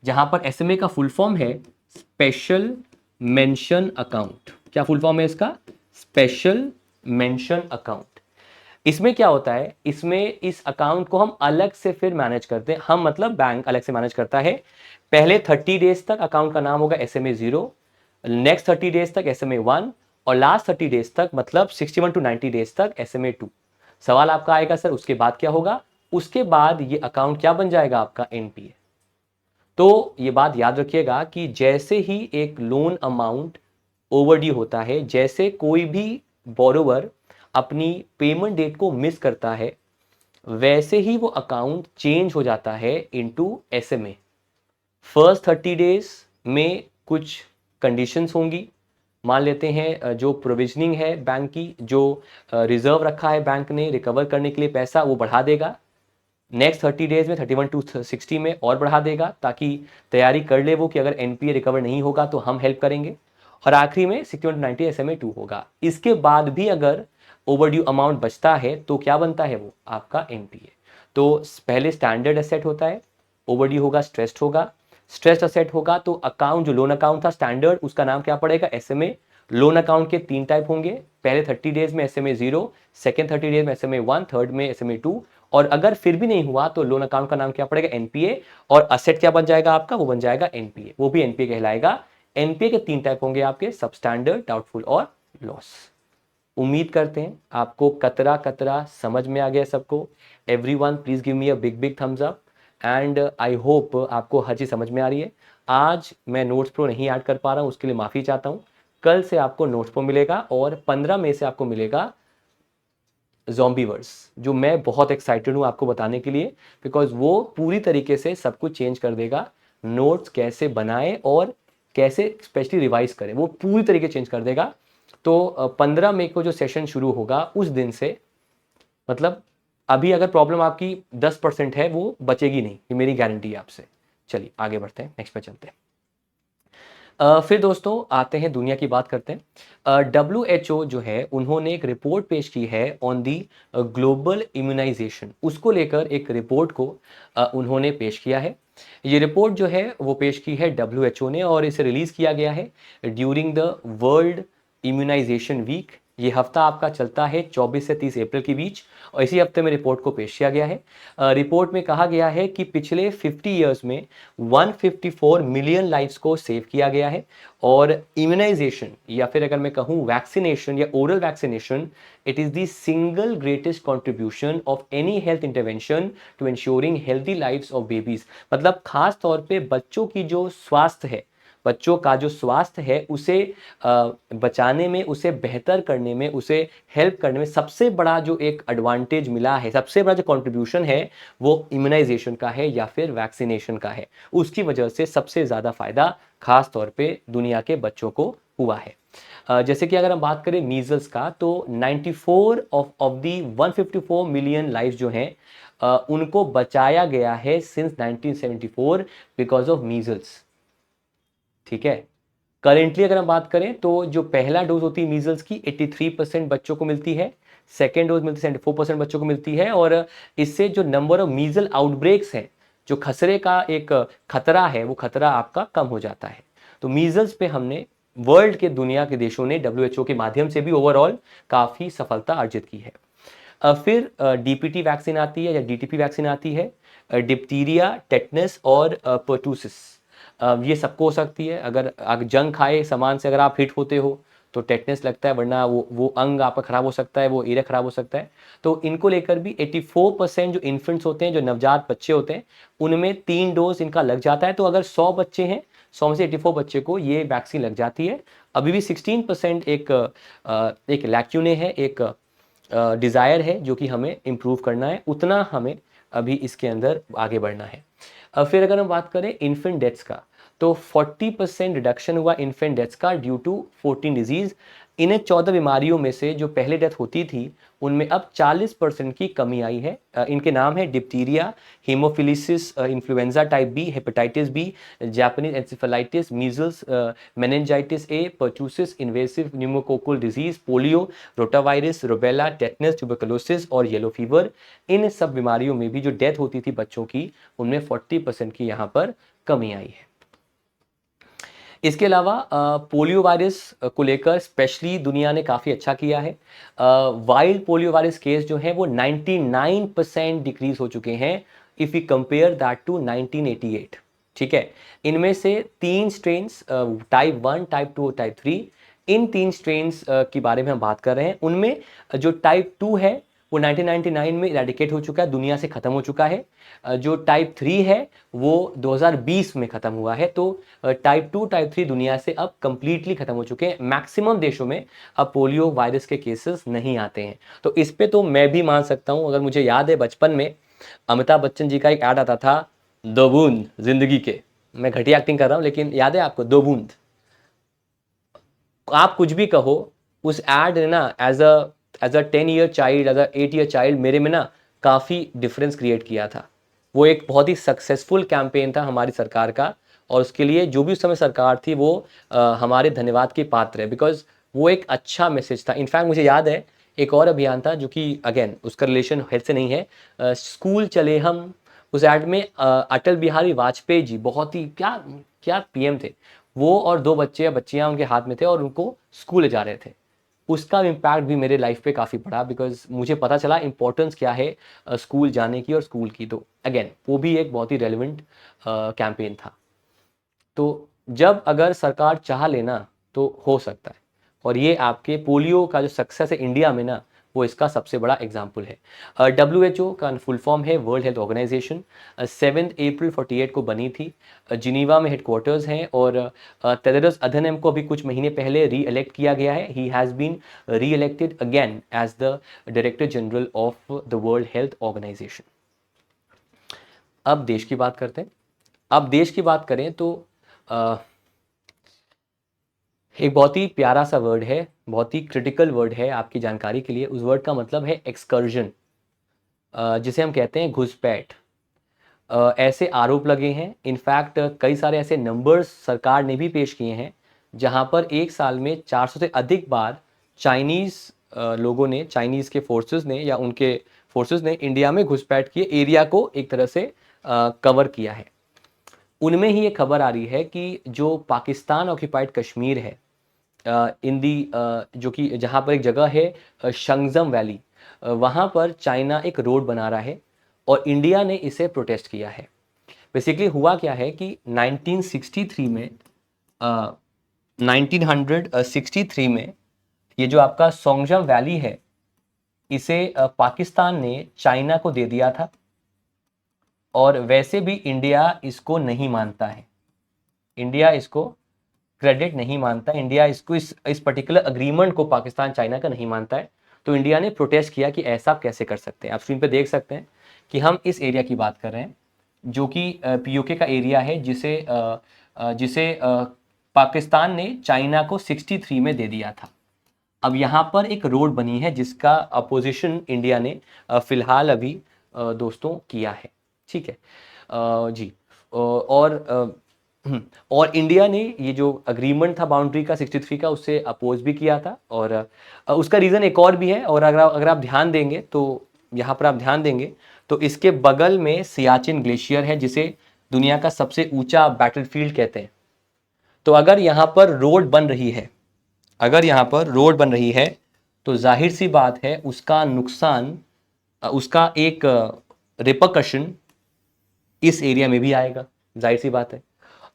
जहां पर एसएमए का फुल फॉर्म है स्पेशल मेंशन अकाउंट। क्या फुल फॉर्म है इसका? Special mention account. इसमें क्या होता है, इसमें इस अकाउंट को हम अलग से फिर मैनेज करते हैं, हम मतलब बैंक अलग से मैनेज करता है। पहले 30 डेज तक अकाउंट का नाम होगा एसएमए 0, नेक्स्ट 30 डेज तक एसएमए 1, और लास्ट 30 डेज तक मतलब 61 टू 90 डेज तक एसएमए 2। सवाल आपका आएगा सर उसके बाद क्या होगा? उसके बाद ये अकाउंट क्या बन जाएगा आपका एनपीए। तो ये बात याद रखिएगा कि जैसे ही एक लोन अमाउंट ओवरड्यू होता है, जैसे कोई भी बोरोवर अपनी पेमेंट डेट को मिस करता है, वैसे ही वो अकाउंट चेंज हो जाता है इनटू एसएमए। फर्स्ट 30 डेज में कुछ कंडीशंस होंगी। मान लेते हैं जो प्रोविजनिंग है बैंक की, जो रिजर्व रखा है बैंक ने रिकवर करने के लिए पैसा, वो बढ़ा देगा। नेक्स्ट 30 डेज में 31 टू 60 में और बढ़ा देगा ताकि तैयारी कर ले वो कि अगर एनपीए रिकवर नहीं होगा तो हम हेल्प करेंगे। और आखिरी में 61 टू 90 एसएमए 2 होगा। इसके बाद भी अगर ओवरड्यू अमाउंट बचता है तो क्या बनता है वो आपका एनपीए। तो पहले स्टैंडर्ड एसेट होता है, ओवरड्यू होगा, स्ट्रेस्ड होगा, स्ट्रेस्ड असेट होगा तो अकाउंट जो लोन अकाउंट था स्टैंडर्ड, उसका नाम क्या पड़ेगा, एसएमए। लोन अकाउंट के 3 टाइप होंगे, पहले 30 डेज में एसएमए 0, सेकेंड 30 डेज में एसएमए 1, थर्ड में एसएमए 2। और अगर फिर भी नहीं हुआ तो लोन अकाउंट का नाम क्या पड़ेगा, एनपीए। और असेट क्या बन जाएगा आपका, वो बन जाएगा एनपीए, वो भी एनपीए कहलाएगा। एनपीए के 3 टाइप होंगे आपके, सबस्टैंडर्ड, डाउटफुल और लॉस। उम्मीद करते हैं आपको कतरा कतरा समझ में आ गया सबको। Everyone please give me a big big thumbs up and I hope आपको हर चीज़ समझ में आ रही है। आज मैं नोट्स प्रो नहीं ऐड कर पा रहा हूँ, उसके लिए माफ़ी चाहता हूँ। कल से आपको नोट्स प्रो मिलेगा और 15 मई से आपको मिलेगा ज़ॉम्बीवर्स, जो मैं बहुत एक्साइटेड हूँ आपको बताने के लिए, बिकॉज वो पूरी तरीके से सब कुछ चेंज कर देगा। नोट्स कैसे बनाएं और कैसे स्पेशली रिवाइज करें, वो पूरी तरीके चेंज कर देगा। तो 15 मई को जो सेशन शुरू होगा उस दिन से, मतलब अभी अगर प्रॉब्लम आपकी 10% है वो बचेगी नहीं, ये मेरी गारंटी है आपसे। चलिए आगे बढ़ते हैं, नेक्स्ट पे चलते हैं। फिर दोस्तों आते हैं, दुनिया की बात करते हैं। WHO जो है उन्होंने एक रिपोर्ट पेश की है ऑन दी ग्लोबल इम्यूनाइजेशन, उसको लेकर एक रिपोर्ट को उन्होंने पेश किया है। ये रिपोर्ट जो है वो पेश की है WHO ने और इसे रिलीज किया गया है during the world immunization week. ये हफ्ता आपका चलता है 24 से 30 अप्रैल के बीच और इसी हफ्ते में रिपोर्ट को पेश किया गया है। रिपोर्ट में कहा गया है कि पिछले 50 ईयर्स में 154 मिलियन लाइव्स को सेव किया गया है और इम्यूनाइजेशन या फिर अगर मैं कहूँ वैक्सीनेशन या oral vaccination, it is the single greatest contribution of any health intervention to insuring healthy lives of babies. मतलब खास तौर पे बच्चों की जो स्वास्थ्य है, बच्चों का जो स्वास्थ्य है उसे बचाने में, उसे बेहतर करने में, उसे हेल्प करने में सबसे बड़ा जो एक एडवांटेज मिला है, सबसे बड़ा जो कंट्रीब्यूशन है वो इम्यूनाइजेशन का है या फिर वैक्सीनेशन का है। उसकी वजह से सबसे ज़्यादा फायदा खास तौर पे दुनिया के बच्चों को हुआ है। जैसे कि अगर हम बात करें मीजल्स का तो 94 ऑफ दी 154 मिलियन लाइफ जो हैं उनको बचाया गया है सिंस 1974 बिकॉज ऑफ मीजल्स। ठीक है, करेंटली अगर हम बात करें तो जो पहला डोज होती है मीजल्स की 83% बच्चों को मिलती है, सेकेंड डोज मिलती है 74% बच्चों को मिलती है और इससे जो नंबर ऑफ मीजल आउटब्रेक्स हैं, जो खसरे का एक खतरा है, वो खतरा आपका कम हो जाता है। तो मीजल्स पे हमने वर्ल्ड के दुनिया के देशों ने WHO के माध्यम से भी ओवरऑल काफ़ी सफलता अर्जित की है। फिर डीपीटी वैक्सीन आती है या डीटीपी वैक्सीन आती है, डिप्थीरिया, टेटनस और पर्टूसिस। ये सबको हो सकती है। अगर जंग खाए सामान से अगर आप हिट होते हो तो टेटनस लगता है, वरना वो अंग आपका खराब हो सकता है, वो एरिया खराब हो सकता है। तो इनको लेकर भी 84% जो इन्फेंट्स होते हैं, जो नवजात बच्चे होते हैं, उनमें 3 डोज इनका लग जाता है। तो अगर 100 बच्चे हैं, 100 में से 84 बच्चे को ये वैक्सीन लग जाती है। अभी भी 16% एक लैक्यूने है, एक डिज़ायर है जो कि हमें इम्प्रूव करना है, उतना हमें अभी इसके अंदर आगे बढ़ना है। फिर अगर हम बात करें इन्फेंट डेथ्स का तो 40% रिडक्शन हुआ इन्फेंट डेथ्स का ड्यू टू 14 डिजीज। इन्हें 14 बीमारियों में से जो पहले डेथ होती थी उनमें अब 40% की कमी आई है। इनके नाम है diphtheria, haemophilus influenza type B, hepatitis B, Japanese encephalitis, measles, meningitis A, pertussis, invasive pneumococcal disease, polio, rotavirus, rubella, tetanus, tuberculosis और येलो फीवर। इन सब बीमारियों में भी जो डेथ होती थी बच्चों की, उनमें 40% की यहाँ पर कमी आई है। इसके अलावा पोलियो वायरस को लेकर स्पेशली दुनिया ने काफ़ी अच्छा किया है। वाइल्ड पोलियो वायरस केस जो है वो 99% डिक्रीज हो चुके हैं if you compare that to 1988। ठीक है, इनमें से 3 स्ट्रेन्स, टाइप 1, टाइप 2 और टाइप 3, इन 3 स्ट्रेन्स के बारे में हम बात कर रहे हैं। उनमें जो टाइप 2 है वो 1999 में इरेडिकेट हो चुका है, दुनिया से ख़त्म हो चुका है। जो टाइप 3 है वो 2020 में ख़त्म हुआ है। तो टाइप 2, टाइप 3 दुनिया से अब कंप्लीटली ख़त्म हो चुके हैं। मैक्सिमम देशों में अब पोलियो वायरस के केसेस नहीं आते हैं। तो इस पे तो मैं भी मान सकता हूँ। अगर मुझे याद है बचपन में अमिताभ बच्चन जी का एक ऐड आता था, 2 बूंद जिंदगी के। मैं घटिया एक्टिंग कर रहा हूँ लेकिन याद है आपको, 2 बूंद। आप कुछ भी कहो, उस एड ने ना as a 10 year child, as a 8 year child मेरे में ना काफ़ी डिफरेंस क्रिएट किया था। वो एक बहुत ही सक्सेसफुल कैंपेन था हमारी सरकार का और उसके लिए जो भी उस समय सरकार थी वो हमारे धन्यवाद की पात्र है, बिकॉज वो एक अच्छा मैसेज था। इनफैक्ट मुझे याद है एक और अभियान था जो कि अगेन उसका रिलेशन हेल्थ से नहीं है, स्कूल चले हम उस ऐड में अटल बिहारी वाजपेयी जी बहुत ही क्या क्या पीएम थे, वो और दो बच्चे या बच्चियां उनके हाथ में थे और उनको स्कूल ले जा रहे थे। उसका इम्पैक्ट भी मेरे लाइफ पे काफ़ी पड़ा, बिकॉज मुझे पता चला इंपॉर्टेंस क्या है स्कूल जाने की और स्कूल की। तो अगेन वो भी एक बहुत ही रेलिवेंट कैंपेन था। तो जब अगर सरकार चाह लेना तो हो सकता है, और ये आपके पोलियो का जो सक्सेस है इंडिया में ना, वो इसका सबसे बड़ा एग्जाम्पल है। WHO का फुल फॉर्म है वर्ल्ड हेल्थ ऑर्गेनाइजेशन। 7 अप्रैल 48 को बनी थी। जिनीवा में हेडक्वार्टर्स हैं, और टेड्रोस अधनम को अभी कुछ महीने पहले री इलेक्ट किया गया है। He has been re elected again as the director general of the world health organization. अब देश की बात करते हैं। अब देश की बात करें तो अ, एक बहुत ही प्यारा सा वर्ड है, बहुत ही क्रिटिकल वर्ड है आपकी जानकारी के लिए। उस वर्ड का मतलब है एक्सकर्जन, जिसे हम कहते हैं घुसपैठ। ऐसे आरोप लगे हैं, इनफैक्ट कई सारे ऐसे नंबर्स सरकार ने भी पेश किए हैं जहां पर एक साल में 400 से अधिक बार चाइनीज़ लोगों ने, चाइनीज़ के फोर्सेस ने या उनके फोर्सेस ने इंडिया में घुसपैठ किए, एरिया को एक तरह से कवर किया है। उनमें ही ये खबर आ रही है कि जो पाकिस्तान ऑक्यूपाइड कश्मीर है, इन दी जो कि जहाँ पर एक जगह है शंगजम वैली, वहाँ पर चाइना एक रोड बना रहा है और इंडिया ने इसे प्रोटेस्ट किया है। बेसिकली हुआ क्या है कि 1963 में, 1963 में ये जो आपका सोंगजम वैली है, इसे पाकिस्तान ने चाइना को दे दिया था, और वैसे भी इंडिया इसको नहीं मानता है। इंडिया इसको क्रेडिट नहीं मानता, इंडिया इसको इस पर्टिकुलर अग्रीमेंट को पाकिस्तान चाइना का नहीं मानता है। तो इंडिया ने प्रोटेस्ट किया कि ऐसा आप कैसे कर सकते हैं। आप स्क्रीन पे देख सकते हैं कि हम इस एरिया की बात कर रहे हैं, जो कि पीओके का एरिया है, जिसे पाकिस्तान ने चाइना को 63 में दे दिया था। अब यहाँ पर एक रोड बनी है जिसका अपोजिशन इंडिया ने फिलहाल अभी दोस्तों किया है। ठीक है जी। और इंडिया ने ये जो अग्रीमेंट था बाउंड्री का 63 का, उससे अपोज भी किया था। और उसका रीज़न एक और भी है, और अगर आप ध्यान देंगे तो यहाँ पर आप ध्यान देंगे तो इसके बगल में सियाचिन ग्लेशियर है, जिसे दुनिया का सबसे ऊंचा बैटलफील्ड कहते हैं। तो अगर यहाँ पर रोड बन रही है, अगर यहाँ पर रोड बन रही है, तो जाहिर सी बात है उसका नुकसान, उसका एक रिपरकशन इस एरिया में भी आएगा, जाहिर सी बात है।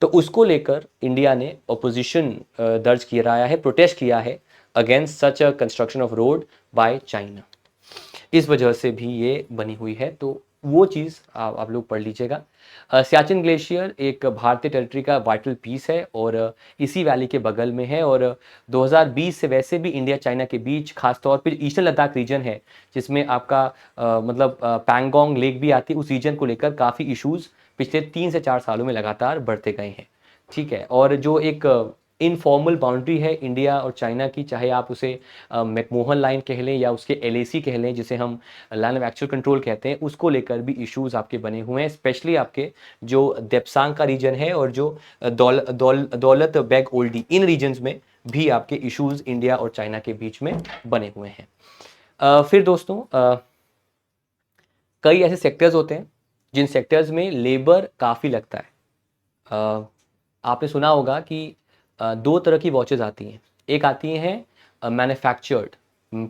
तो उसको लेकर इंडिया ने ऑपोजिशन दर्ज किया रहा है, प्रोटेस्ट किया है against such a construction of road by China. इस वजह से भी ये बनी हुई है। तो वो चीज़ आप लोग पढ़ लीजिएगा। सियाचिन ग्लेशियर एक भारतीय टेरिटरी का वाइटल पीस है, और इसी वैली के बगल में है। और 2020 से वैसे भी इंडिया चाइना के बीच, खासतौर पे ईस्टर्न लद्दाख रीजन है, जिसमें आपका मतलब पैंगोंग लेक भी आती है, उस रीजन को लेकर काफ़ी इश्यूज पिछले 3 से 4 सालों में लगातार बढ़ते गए हैं। ठीक है, और जो एक इनफॉर्मल बाउंड्री है इंडिया और चाइना की, चाहे आप उसे मैकमोहन लाइन कह लें या उसके LAC कह लें, जिसे हम लाइन ऑफ एक्चुअल कंट्रोल कहते हैं, उसको लेकर भी इश्यूज आपके बने हुए हैं। स्पेशली आपके जो देप्सांग का रीजन है और जो दौलत बेग ओल्डी, इन रीजन्स में भी आपके इश्यूज इंडिया और चाइना के बीच में बने हुए हैं। फिर दोस्तों कई ऐसे सेक्टर्स होते हैं जिन सेक्टर्स में लेबर काफ़ी लगता है। आपने सुना होगा कि दो तरह की वॉचेस आती हैं। एक आती हैं manufactured,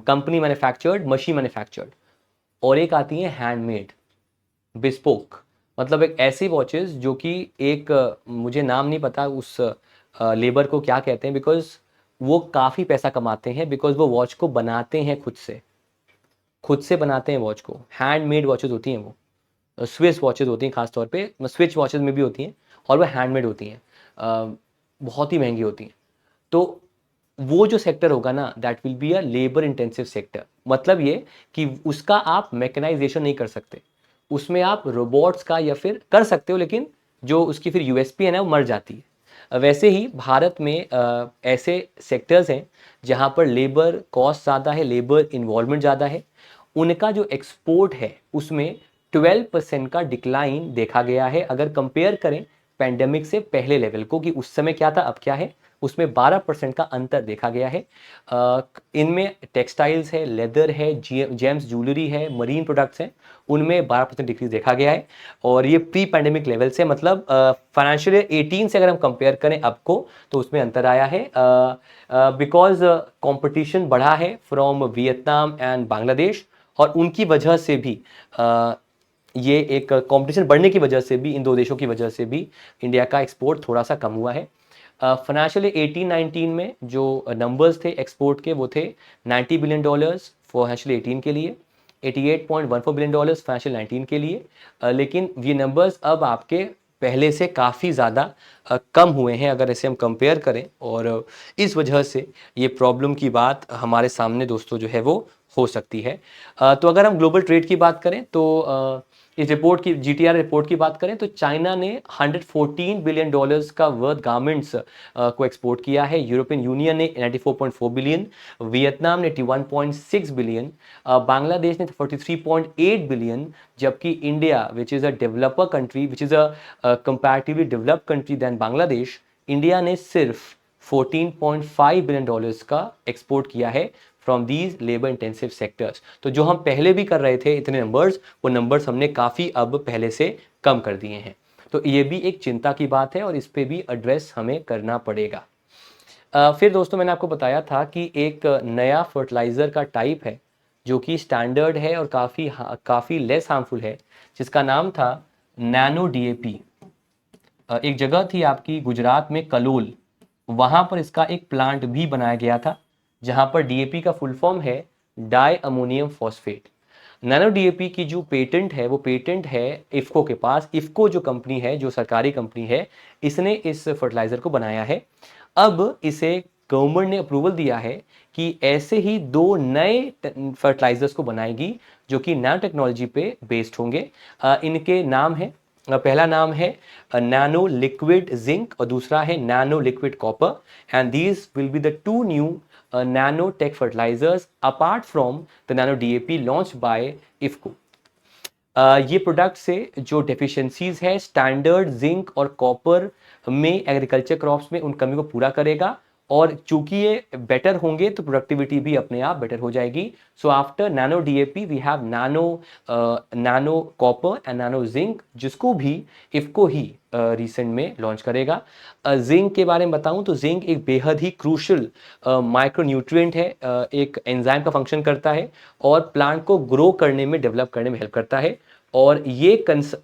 company manufactured, machine manufactured, और एक आती हैं हैंडमेड, बिस्पोक। मतलब एक ऐसी वॉचेस जो कि एक मुझे नाम नहीं पता उस लेबर को क्या कहते हैं, बिकॉज वो काफ़ी पैसा कमाते हैं, बिकॉज वो वॉच को बनाते हैं खुद से बनाते हैं वॉच को। हैंडमेड वॉचेस होती हैं वो, स्विस वॉचेस होती हैं, खासतौर पे स्विच वॉचेस में भी होती हैं, और वो हैंडमेड होती हैं, बहुत ही महंगी होती हैं। तो वो जो सेक्टर होगा ना, that will be a labour intensive sector. मतलब ये कि उसका आप मैकेनाइजेशन नहीं कर सकते, उसमें आप रोबोट्स का या फिर कर सकते हो, लेकिन जो उसकी फिर USP है ना, वो मर जाती है। वैसे ही भारत में ऐसे सेक्टर्स हैं जहाँ पर लेबर कॉस्ट ज़्यादा है, लेबर इन्वॉल्वमेंट ज़्यादा है। उनका जो एक्सपोर्ट है उसमें 12% का डिक्लाइन देखा गया है, अगर कंपेयर करें पैंडेमिक से पहले लेवल को, कि उस समय क्या था अब क्या है, उसमें 12% का अंतर देखा गया है। इनमें टेक्सटाइल्स है, लेदर है, जेम्स ज्वेलरी है, मरीन प्रोडक्ट्स हैं, उनमें 12% डिक्रीज देखा गया है। और ये प्री पैंडेमिक लेवल से, मतलब फाइनेंशियल ईयर 18 से अगर हम कंपेयर करें अब को, तो उसमें अंतर आया है बिकॉज कंपटीशन बढ़ा है फ्रॉम वियतनाम एंड बांग्लादेश, और उनकी वजह से भी ये एक कंपटीशन बढ़ने की वजह से भी, इन दो देशों की वजह से भी इंडिया का एक्सपोर्ट थोड़ा सा कम हुआ है। फाइनेंशियल 18-19 में जो नंबर्स थे एक्सपोर्ट के, वो थे $90 बिलियन फाइनेंशियल 18 के लिए, $88.14 बिलियन फाइनेंशियल 19 के लिए। लेकिन ये नंबर्स अब आपके पहले से काफ़ी ज़्यादा कम हुए हैं अगर ऐसे हम कंपेयर करें, और इस वजह से ये प्रॉब्लम की बात हमारे सामने दोस्तों जो है वो हो सकती है। तो अगर हम ग्लोबल ट्रेड की बात करें तो इस रिपोर्ट की, जीटीआर रिपोर्ट की बात करें तो चाइना ने $114 बिलियन का वर्थ गारमेंट्स को एक्सपोर्ट किया है। यूरोपियन यूनियन ने 94.4 बिलियन, वियतनाम ने 81.6 बिलियन, बांग्लादेश ने 43.8 बिलियन, जबकि India which is a developer country, which is a comparatively developed country than Bangladesh, India ने सिर्फ $14.5 बिलियन का एक्सपोर्ट किया है from these labour intensive sectors. तो जो हम पहले भी कर रहे थे इतने नंबर्स, वो नंबर्स हमने काफ़ी अब पहले से कम कर दिए हैं। तो ये भी एक चिंता की बात है और इस पे भी एड्रेस हमें करना पड़ेगा। फिर दोस्तों मैंने आपको बताया था कि एक नया फर्टिलाइज़र का टाइप है जो कि स्टैंडर्ड है और काफ़ी लेस हार्मफुल है, जिसका नाम था नैनो डीएपी। एक जगह थी आपकी गुजरात में कलोल, वहाँ पर इसका एक प्लांट भी बनाया गया था, जहाँ पर डीएपी का फुल फॉर्म है di ammonium phosphate. Nano DAP की जो पेटेंट है वो पेटेंट है इफ्को के पास। इफ्को जो कंपनी है, जो सरकारी कंपनी है, इसने इस फर्टिलाइज़र को बनाया है। अब इसे गवर्नमेंट ने अप्रूवल दिया है कि ऐसे ही 2 नए फर्टिलाइजर्स को बनाएगी जो कि नैनो टेक्नोलॉजी पे बेस्ड होंगे। इनके नाम है, पहला नाम है नैनो लिक्विड जिंक और दूसरा है nano liquid copper, and these will be the 2 new nano tech fertilizers apart from the nano DAP launch by IFFCO. ये प्रोडक्ट से जो डेफिशिएंसीज है स्टैंडर्ड जिंक और कॉपर में एग्रीकल्चर क्रॉप्स में, उन कमी को पूरा करेगा, और चूंकि ये बेटर होंगे तो प्रोडक्टिविटी भी अपने आप बेटर हो जाएगी। So after nano DAP we have nano copper and nano zinc, जिसको भी इफ्को ही रिसेंट में लॉन्च करेगा। जिंक के बारे में बताऊं तो जिंक एक बेहद ही क्रूशल माइक्रोन्यूट्रिएंट है, एक एंजाइम का फंक्शन करता है और प्लांट को ग्रो करने में, डेवलप करने में हेल्प करता है। और ये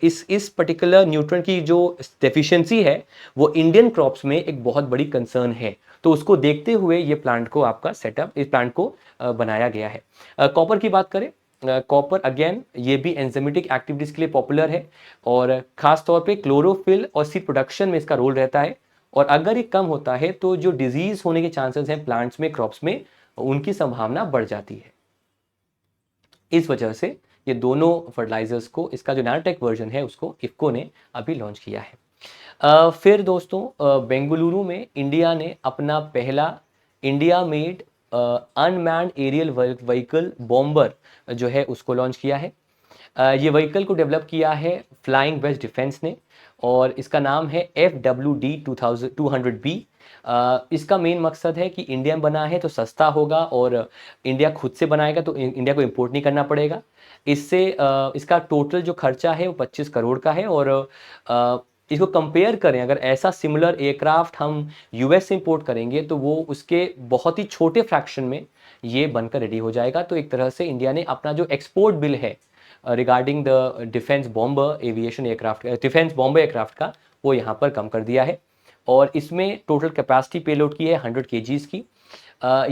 इस पर्टिकुलर न्यूट्रिएंट की जो डेफिशिएंसी है वो इंडियन क्रॉप्स में एक बहुत बड़ी कंसर्न है। तो उसको देखते हुए ये प्लांट को आपका सेटअप, इस प्लांट को बनाया गया है। कॉपर की बात करें, कॉपर अगेन ये भी एंजाइमेटिक एक्टिविटीज के लिए पॉपुलर है, और खास तौर पे क्लोरोफिल और सीड प्रोडक्शन में इसका रोल रहता है। और अगर ये कम होता है तो जो डिजीज होने के चांसेस हैं प्लांट्स में, क्रॉप्स में, उनकी संभावना बढ़ जाती है। इस वजह से ये दोनों फर्टिलाइजर्स को, इसका जो नैनोटेक वर्जन है उसको इफ्को ने अभी लॉन्च किया है। फिर दोस्तों बेंगलुरु में इंडिया ने अपना पहला India made unmanned aerial vehicle bomber जो है उसको लॉन्च किया है। ये व्हीकल को डेवलप किया है फ्लाइंग वेस्ट डिफेंस ने, और इसका नाम है FWD 200B। इसका मेन मकसद है कि इंडिया में बना है तो सस्ता होगा, और इंडिया खुद से बनाएगा तो इंडिया को इंपोर्ट नहीं करना पड़ेगा। इससे इसका टोटल जो खर्चा है वो 25 करोड़ का है, और इसको कंपेयर करें, अगर ऐसा सिमिलर एयरक्राफ्ट हम यूएस से इंपोर्ट करेंगे तो वो उसके बहुत ही छोटे फ्रैक्शन में ये बनकर रेडी हो जाएगा। तो एक तरह से इंडिया ने अपना जो एक्सपोर्ट बिल है regarding the defence bomber aviation aircraft, defence bomber aircraft का, वो यहाँ पर कम कर दिया है। और इसमें टोटल कैपेसिटी पेलोड की है 100 kgs की।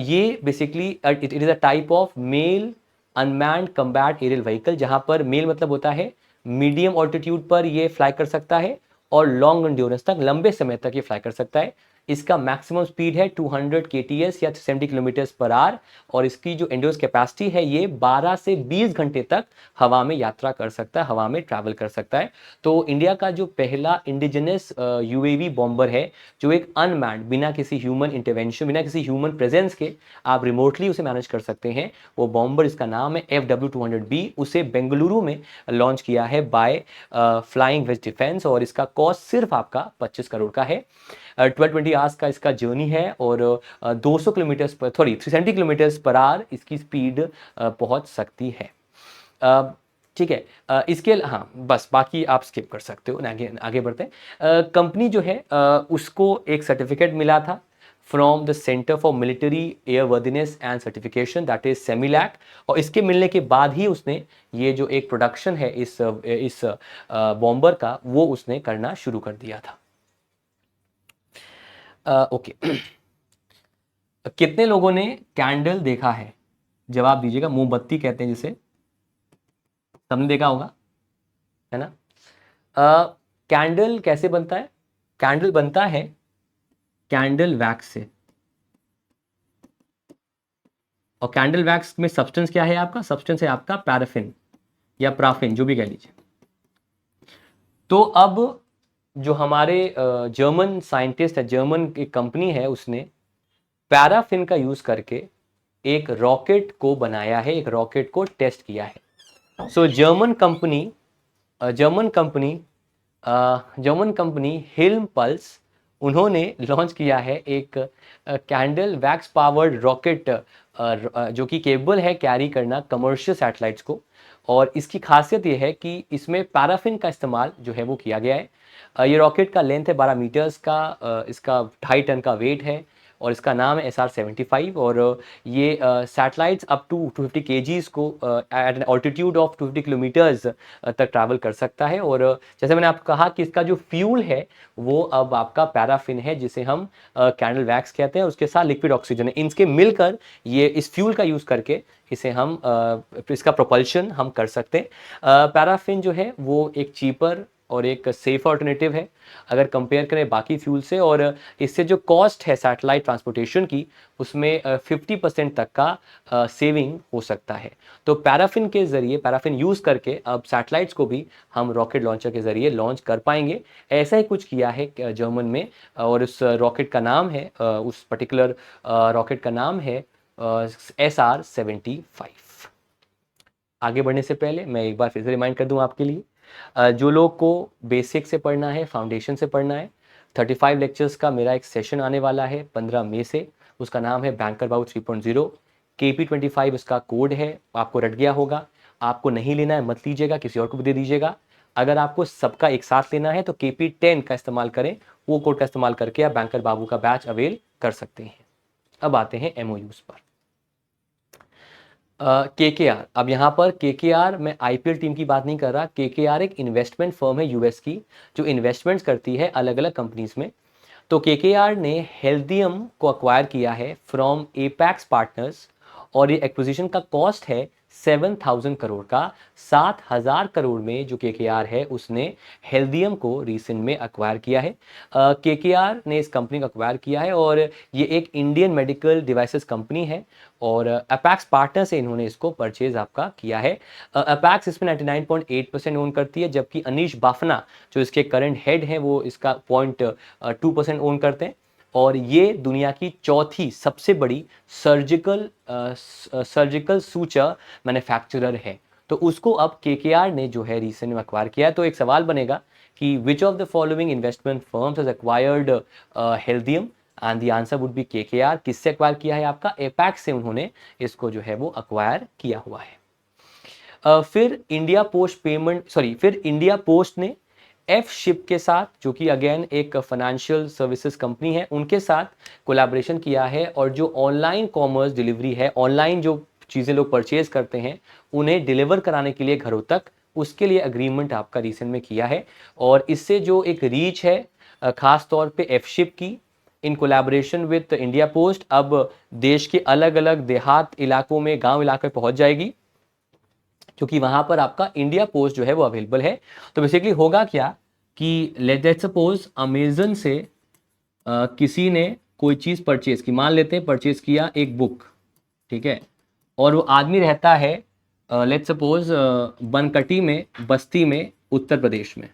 ये basically it is a type of male unmanned combat aerial vehicle, जहाँ पर मेल मतलब होता है मीडियम ऑल्टीट्यूड पर ये फ्लाई कर सकता है और लॉन्ग एंड्योरेंस तक, लंबे समय तक ये फ्लाई कर सकता है। इसका मैक्सिमम स्पीड है 200 kts या 70 किलोमीटर पर आवर, और इसकी जो एंड्योरेंस कैपेसिटी है ये 12 से 20 घंटे तक हवा में यात्रा कर सकता है, हवा में ट्रैवल कर सकता है। तो इंडिया का जो पहला इंडिजिनस यूएवी बॉम्बर है, जो एक अनमैन्ड, बिना किसी ह्यूमन इंटरवेंशन, बिना किसी ह्यूमन प्रेजेंस के आप रिमोटली उसे मैनेज कर सकते हैं, वो बॉम्बर, इसका नाम है FW200B। उसे बेंगलुरु में लॉन्च किया है बाय फ्लाइंग वेस्ट डिफेंस, और इसका कॉस्ट सिर्फ आपका 25 करोड़ का है। 12-20 आवर्स का इसका जर्नी है और 200 किलोमीटर्स पर 370 किलोमीटर्स पर आवर इसकी स्पीड पहुंच सकती है। ठीक है, इसके हाँ बस बाकी आप स्किप कर सकते हो, आगे आगे बढ़ते हैं। कंपनी जो है उसको एक सर्टिफिकेट मिला था from the centre for military airworthiness and certification, that is CEMILAC, और इसके मिलने के बाद ही उसने ये जो एक प्रोडक्शन है इस बॉम्बर का वो उसने करना शुरू कर दिया था। ओके कितने लोगों ने कैंडल देखा है? जवाब दीजिएगा। मोमबत्ती कहते हैं जिसे, सबने देखा होगा, है ना। कैंडल कैसे बनता है? कैंडल बनता है कैंडल वैक्स से, और कैंडल वैक्स में सब्सटेंस क्या है आपका? सब्सटेंस है आपका पैराफिन या प्राफिन, जो भी कह लीजिए। तो अब जो हमारे जर्मन साइंटिस्ट है, जर्मन एक कंपनी है, उसने पैराफिन का यूज करके एक रॉकेट को बनाया है, एक रॉकेट को टेस्ट किया है। सो जर्मन कंपनी हिल्म पल्स, उन्होंने लॉन्च किया है एक कैंडल वैक्स पावर्ड रॉकेट जो कि केबल है कैरी करना कमर्शियल सैटेलाइट्स को। और इसकी खासियत ये है कि इसमें पैराफिन का इस्तेमाल जो है वो किया गया है। ये रॉकेट का लेंथ है 12 मीटर्स का, इसका 2.5 टन का वेट है, और इसका नाम है SR-75। और ये सैटेलाइट्स अप टू 250 kgs को at an altitude of 250 kilometres तक ट्रैवल कर सकता है। और जैसे मैंने आपको कहा कि इसका जो फ्यूल है वो अब आपका पैराफिन है, जिसे हम कैंडल वैक्स कहते हैं, उसके साथ लिक्विड ऑक्सीजन है। इनके मिलकर ये इस फ्यूल का यूज़ करके इसे हम इसका प्रोपल्शन हम कर सकते हैं। पैराफिन जो है वो एक चीपर और एक सेफ ऑल्टरनेटिव है अगर कंपेयर करें बाकी फ्यूल से, और इससे जो कॉस्ट है सैटेलाइट ट्रांसपोर्टेशन की, उसमें 50% तक का सेविंग हो सकता है। तो पैराफिन के ज़रिए, पैराफिन यूज़ करके अब सैटेलाइट्स को भी हम रॉकेट लॉन्चर के ज़रिए लॉन्च कर पाएंगे। ऐसा ही कुछ किया है जर्मन में, और उस रॉकेट का नाम है उस पर्टिकुलर रॉकेट का नाम है SR-75। आगे बढ़ने से पहले मैं एक बार फिर से रिमाइंड कर दूं आपके लिए, जो लोग को बेसिक से पढ़ना है, फाउंडेशन से पढ़ना है, 35 लेक्चर्स का मेरा एक सेशन आने वाला है 15 मई से। उसका नाम है बैंकर बाबू 3.0। KP25 उसका कोड है, आपको रट गया होगा। आपको नहीं लेना है मत लीजिएगा, किसी और को भी दे दीजिएगा। अगर आपको सबका एक साथ लेना है तो KP10 का इस्तेमाल करें, वो कोड का इस्तेमाल करके आप बैंकर बाबू का बैच अवेल कर सकते हैं। अब आते हैं MOUs पर। KKR, अब यहाँ पर KKR, मैं IPL टीम की बात नहीं कर रहा। KKR एक इन्वेस्टमेंट फर्म है US की, जो इन्वेस्टमेंट्स करती है अलग अलग कंपनीज में। तो KKR ने हेल्थियम को अक्वायर किया है फ्रॉम एपैक्स पार्टनर्स, और ये एक्विजिशन का कॉस्ट है 7,000 करोड़ का। 7,000 करोड़ में जो KKR है उसने हेल्थियम को रीसेंट में अक्वायर किया है। KKR ने इस कंपनी को अक्वायर किया है, और ये एक इंडियन मेडिकल डिवाइसेस कंपनी है, और अपेक्स पार्टनर से इन्होंने इसको परचेज आपका किया है। अपेक्स इसमें 99.8% ओन करती है, जबकि अनीश बाफना जो इसके करंट हेड हैं वो इसका 0.2% ओन करते हैं। और ये दुनिया की चौथी सबसे बड़ी सर्जिकल सूचर मैन्युफैक्चरर है। तो उसको अब KKR ने जो है रीसेंट में अक्वायर किया है। तो एक सवाल बनेगा कि which of the following investment firms has acquired Healthium, and the answer would be KKR। किससे एक्वायर किया है? आपका एपैक्स से उन्होंने इसको जो है वो एक्वायर किया हुआ है। फिर इंडिया पोस्ट ने एफ शिप के साथ, जो कि अगेन एक फाइनेंशियल सर्विसेज कंपनी है, उनके साथ कोलैबोरेशन किया है, और जो ऑनलाइन कॉमर्स डिलीवरी है, ऑनलाइन जो चीज़ें लोग परचेज करते हैं उन्हें डिलीवर कराने के लिए घरों तक, उसके लिए अग्रीमेंट आपका रिसेंट में किया है। और इससे जो एक रीच है खास तौर पे एफ शिप की, in collaboration with India post, अब देश के अलग अलग देहात इलाकों में, गांव इलाके पहुंच जाएगी, क्योंकि वहां पर आपका इंडिया पोस्ट जो है वो अवेलेबल है। तो बेसिकली होगा क्या कि लेट्स सपोज अमेजन से किसी ने कोई चीज परचेज की, मान लेते हैं परचेज किया एक बुक, ठीक है, और वो आदमी रहता है लेट्स सपोज बनकटी में, बस्ती में, उत्तर प्रदेश में।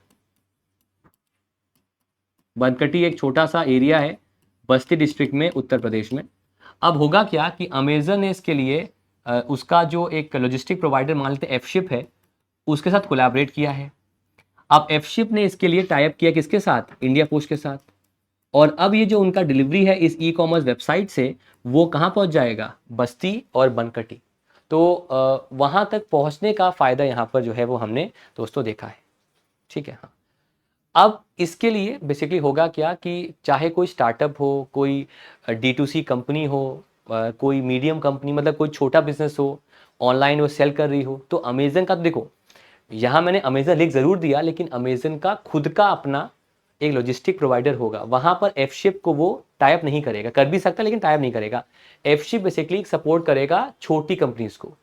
बनकटी एक छोटा सा एरिया है बस्ती डिस्ट्रिक्ट में, उत्तर प्रदेश में। अब होगा क्या कि अमेजन ने इसके लिए उसका जो एक लॉजिस्टिक प्रोवाइडर मान लेते एफ शिप है, उसके साथ कोलैबोरेट किया है। अब एफ शिप ने इसके लिए टाई अप किया किसके साथ? इंडिया पोस्ट के साथ। और अब ये जो उनका डिलीवरी है इस ई कॉमर्स वेबसाइट से, वो कहाँ पहुँच जाएगा? बस्ती और बनकटी। तो वहाँ तक पहुँचने का फ़ायदा यहाँ पर जो है वो हमने दोस्तों देखा है। ठीक है, हाँ। अब इसके लिए बेसिकली होगा क्या कि चाहे कोई स्टार्टअप हो, कोई D2C कंपनी हो, कोई मीडियम कंपनी मतलब कोई छोटा बिज़नेस हो, ऑनलाइन वो सेल कर रही हो, तो अमेज़न का तो देखो, यहाँ मैंने अमेज़न लिंक ज़रूर दिया, लेकिन अमेज़न का खुद का अपना एक लॉजिस्टिक प्रोवाइडर होगा। वहाँ पर एफशिप को वो टाई अप नहीं करेगा, कर भी सकता है लेकिन टाई अप नहीं करेगा। एफशिप बेसिकली सपोर्ट करेगा छोटी कंपनीज़ को,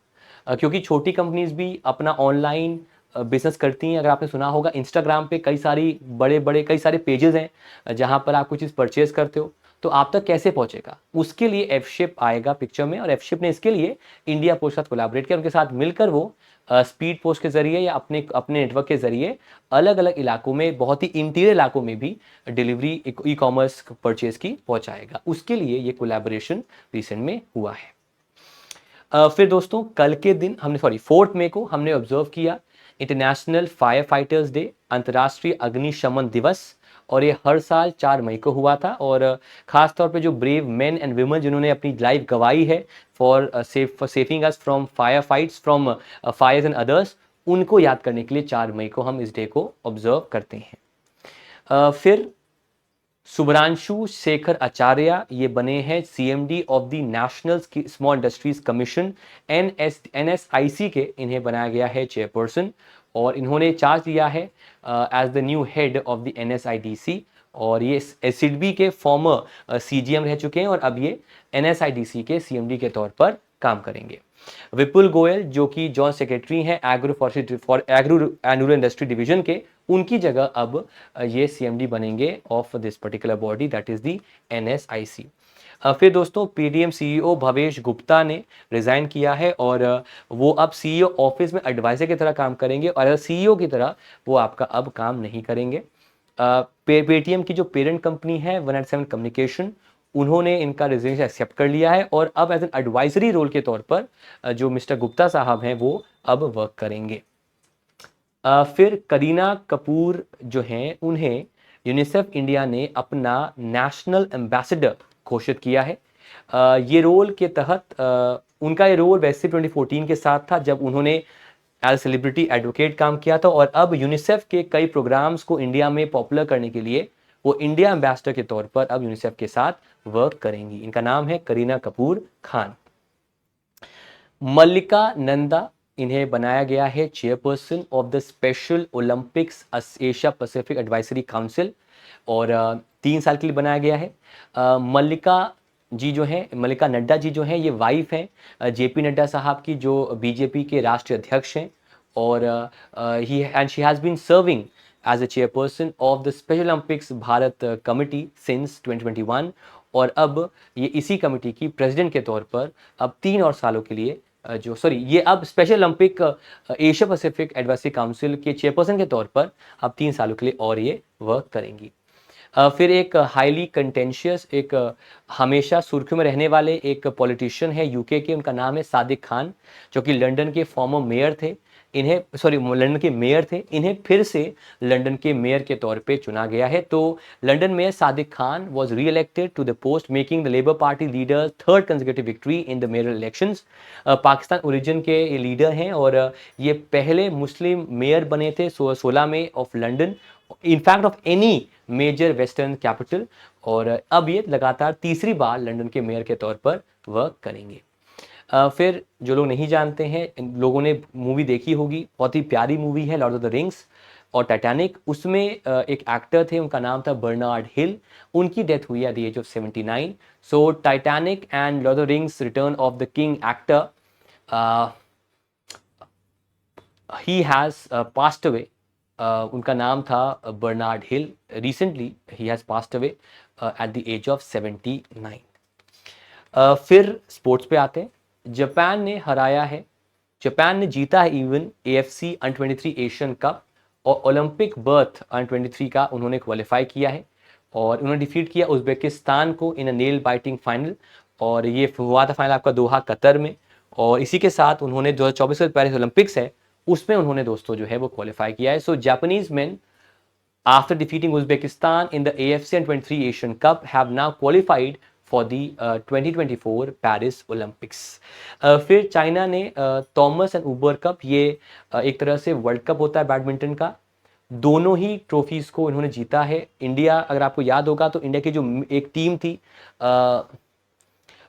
क्योंकि छोटी कंपनीज़ भी अपना ऑनलाइन बिज़नेस करती हैं। अगर आपने सुना होगा इंस्टाग्राम पे कई सारी बड़े-बड़े कई सारे पेजेज़ हैं, जहाँ पर आप कोई चीज़ परचेज़ करते हो, तो आप तक कैसे पहुँचेगा? उसके लिए एफशिप आएगा पिक्चर में, और एफशिप ने इसके लिए इंडिया पोस्ट के साथ कोलैबोरेट किया। उनके साथ मिलकर वो स्पीड पोस्ट के ज़रिए या अपने अपने नेटवर्क के ज़रिए अलग-अलग इलाकों में, बहुत ही इंटीरियर इलाकों में भी डिलीवरी ई-कॉमर्स परचेज़ की पहुँचाएगा। उसके लिए ये कोलैबोरेशन रिसेंट में हुआ है। फिर दोस्तों कल के दिन हमने 4 मई को हमने ऑब्जर्व किया इंटरनेशनल फायर फाइटर्स डे, अंतर्राष्ट्रीय अग्निशमन दिवस। और ये हर साल 4 मई को हुआ था। और ख़ास तौर पे जो ब्रेव मेन एंड वुमेन जिन्होंने अपनी लाइफ गंवाई है for saving us from fire fights, from Fyers and others, उनको याद करने के लिए 4 मई को हम इस डे को ऑब्जर्व करते हैं। फिर सुब्रांशु शेखर आचार्य ये बने हैं CMD of the national small industries commission, NSIC के इन्हें बनाया गया है चेयरपर्सन, और इन्होंने चार्ज लिया है as the new head of the NSIDC। और ये SIDBI के फॉर्मर CGM रह चुके हैं, और अब ये NSIDC के CMD के तौर पर काम करेंगे। विपुल गोयल जो कि जॉइंट सेक्रेटरी हैं एग्रो एंड इंडस्ट्री डिवीजन के, उनकी जगह अब ये CMD बनेंगे of this particular body, that is the NSIC। फिर दोस्तों PDM CEO भवेश गुप्ता ने रिज़ाइन किया है, और वो अब CEO ऑफिस में एडवाइजर की तरह काम करेंगे, और CEO की तरह वो आपका अब काम नहीं करेंगे। पेटीएम की जो पेरेंट कंपनी है 197 कम्युनिकेशन, उन्होंने इनका रिजिग्नेशन एक्सेप्ट कर लिया है, और अब एज एन एडवाइजरी रोल के तौर पर जो मिस्टर गुप्ता साहब हैं वो अब वर्क करेंगे। फिर करीना कपूर जो हैं, उन्हें यूनिसेफ इंडिया ने अपना नेशनल एम्बेसडर घोषित किया है। ये रोल के तहत उनका ये रोल वैसे 2014 के साथ था, जब उन्होंने एज सेलिब्रिटी एडवोकेट काम किया था, और अब यूनिसेफ के कई प्रोग्राम्स को इंडिया में पॉपुलर करने के लिए वो इंडिया एम्बेसडर के तौर पर अब यूनिसेफ के साथ वर्क करेंगी। इनका नाम है करीना कपूर खान। मल्लिका नंदा, इन्हें बनाया गया है chairperson of the special Olympics Asia Pacific advisory council, और 3 साल के लिए बनाया गया है। मल्लिका जी जो हैं, मल्लिका नड्डा जी जो हैं, ये वाइफ हैं JP नड्डा साहब की, जो BJP के राष्ट्रीय अध्यक्ष हैं, और she has been serving as a chairperson of the special olympics Bharat committee since 2021, और अब ये इसी कमिटी की प्रेसिडेंट के तौर पर अब 3 और सालों के लिए ये अब special Olympic Asia Pacific advisory council के चेयरपर्सन के तौर पर अब 3 सालों के लिए और ये वर्क करेंगी। फिर एक हाईली कंटेंशियस, एक हमेशा सुर्खियों में रहने वाले एक पॉलिटिशियन है यूके के, उनका नाम है सादिक खान, जो कि लंदन के फॉर्मर मेयर थे। लंदन के मेयर थे, इन्हें फिर से लंदन के मेयर के तौर पे चुना गया है। तो London mayor Sadiq Khan was re elected to the post, making the Labour Party leader third consecutive victory in the mayor elections. Pakistan origin के ये लीडर हैं, और ये पहले मुस्लिम मेयर बने थे 16 में of London, in fact of any major western capital, और अब ये लगातार तीसरी बार लंदन के मेयर के तौर पर वर्क करेंगे। फिर जो लोग नहीं जानते हैं, इन लोगों ने मूवी देखी होगी, बहुत ही प्यारी मूवी है लॉर्ड ऑफ द रिंग्स और टाइटैनिक। उसमें एक एक्टर थे, उनका नाम था बर्नार्ड हिल, उनकी डेथ हुई at the age of 79। So Titanic and Lord of the Rings Return of the King actor, he has passed away. उनका नाम था Bernard Hill. Recently he has passed away at the age of 79। फिर स्पोर्ट्स पे आते हैं। जापान ने हराया है, जापान ने जीता है इवन AFC अंडर-23 एशियन कप, और ओलंपिक बर्थ अंडर-23 का उन्होंने क्वालिफाई किया है, और उन्होंने डिफीट किया उज़्बेकिस्तान को इन अ नेल बाइटिंग फाइनल, और ये हुआ था फाइनल आपका दोहा कतर में। और इसी के साथ उन्होंने 2024 के पेरिस ओलंपिक्स है, उसमें उन्होंने दोस्तों जो है वो क्वालिफाई किया है। So Japanese men after defeating Uzbekistan in the AFC Under-23 Asian Cup, have now qualified for the 2024 Paris Olympics. फिर चाइना ने थॉमस एंड उबर कप, ये एक तरह से वर्ल्ड कप होता है बैडमिंटन का, दोनों ही ट्रॉफीज को इन्होंने जीता है। इंडिया, अगर आपको याद होगा तो इंडिया की जो एक टीम थी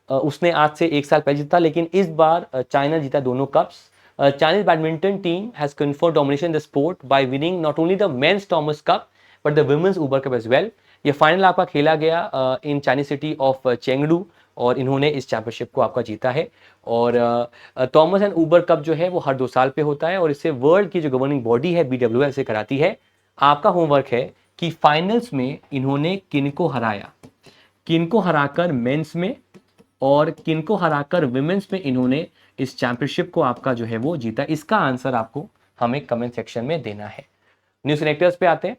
उसने आज से एक साल पहले जीता, लेकिन इस बार चाइना जीता दोनों cups. Chinese badminton team has conferred domination in the sport by winning not only the men's Thomas Cup but the women's Uber Cup as well. ये फाइनल आपका खेला गया in Chinese city of Chengdu और इन्होंने इस चैंपियनशिप को आपका जीता है। और थॉमस एंड उबर कप जो है वो हर 2 साल पे होता है और इससे वर्ल्ड की जो गवर्निंग बॉडी है BWF से कराती है। आपका होमवर्क है कि फाइनल्स में इन्होंने किनको हराया, किनको हराकर मेंस में और किनको हराकर विमेंस में इन्होंने इस चैंपियनशिप को आपका जो है वो जीता। इसका आंसर आपको हमें कमेंट सेक्शन में देना है। न्यूज़ कनेक्टर्स पे आते हैं।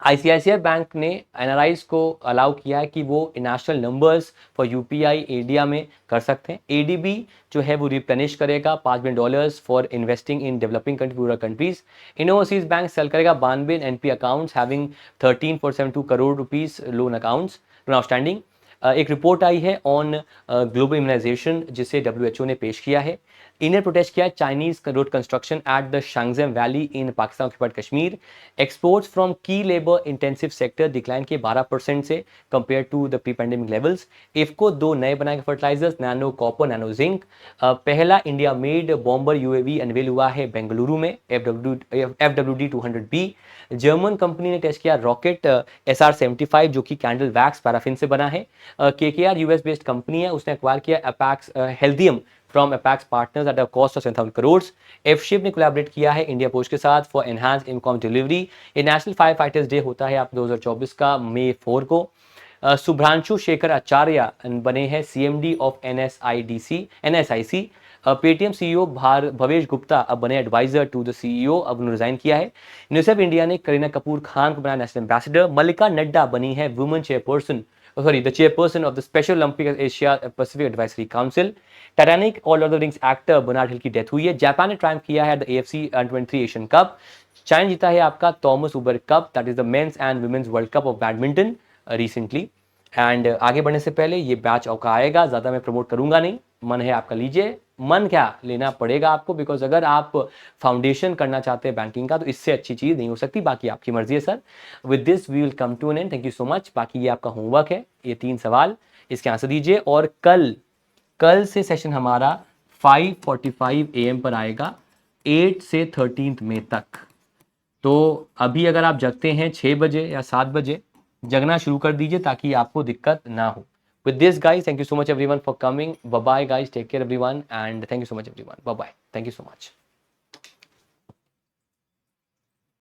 ICICI बैंक ने एनआरआईज को अलाउ किया है कि वो national numbers for UPI India में कर सकते हैं। ADB जो है वो रिप्लेनिश करेगा $5 billion for investing in developing countries. इन ओवरसीज बैंक सेल करेगा 92 NP accounts having 13.72 crore rupees loan accounts loan outstanding. एक रिपोर्ट आई है ऑन ग्लोबल इम्यूनाइजेशन जिसे WHO ने पेश किया है। इन्हें प्रोटेस्ट किया Chinese road construction at the Shaksgam valley in Pakistan occupied Kashmir. Exports from key labour intensive sector decline किए 12% से compare to the pre pandemic levels. IFFCO 2 नए बनाए fertilisers, nano copper, nano zinc. पहला India made bomber UAV unveil हुआ है बेंगलुरु में, FWD 200B। जर्मन कंपनी ने टेस्ट किया रॉकेट SR-75 जो कि कैंडल वैक्स पैराफिन से बना है। KKR US बेस्ड कंपनी है, उसने एक्वायर किया Apex Healthium from Apex partners at a cost of 7,000 crore. एफशिप ने कोलैबोरेट किया है इंडिया पोस्ट के साथ फॉर एनहांस इनकॉम डिलीवरी। ये नेशनल फायर फाइटर्स डे होता है आप 2024 का मई 4 को। शुभ्रांशु शेखर आचार्य बने हैं CMD of NSIC। Paytm CEO Bhavesh Gupta अब बने एडवाइजर टू द CEO, अब उन्होंने रिजाइन किया है। यूनिसेफ इंडिया ने करीना कपूर खान को बनाया नेशनल एम्बेसडर। मल्लिका नड्डा बनी है women chairperson of the special Olympic Asia Pacific advisory council. Titanic और lord of the rings actor Bernard Hill की डेथ हुई है। जापान ने ट्रायम्फ किया है the AFC Under-23 Asian cup. China जीता है आपका Thomas Uber cup, that is the men's and women's world cup of badminton recently. And आगे बढ़ने से पहले ये बैच आपका आएगा, ज़्यादा मैं प्रमोट करूंगा नहीं, मन है आपका लीजिए। मन क्या लेना पड़ेगा आपको, बिकॉज अगर आप फाउंडेशन करना चाहते हैं बैंकिंग का तो इससे अच्छी चीज़ नहीं हो सकती। बाकी आपकी मर्जी है sir. With this we will come to an end. Thank you so much. बाकी ये आपका होमवर्क है, ये 3 सवाल, इसके आंसर दीजिए। और कल से सेशन हमारा 5:45 AM पर आएगा 8 से 13 मई तक। तो अभी अगर आप जगते हैं 6 बजे या 7 बजे, जगना शुरू कर दीजिए ताकि आपको दिक्कत ना हो। With this guys, thank you so much everyone for coming. Bye bye guys, take care everyone and thank you so much everyone. Bye bye. Thank you so much.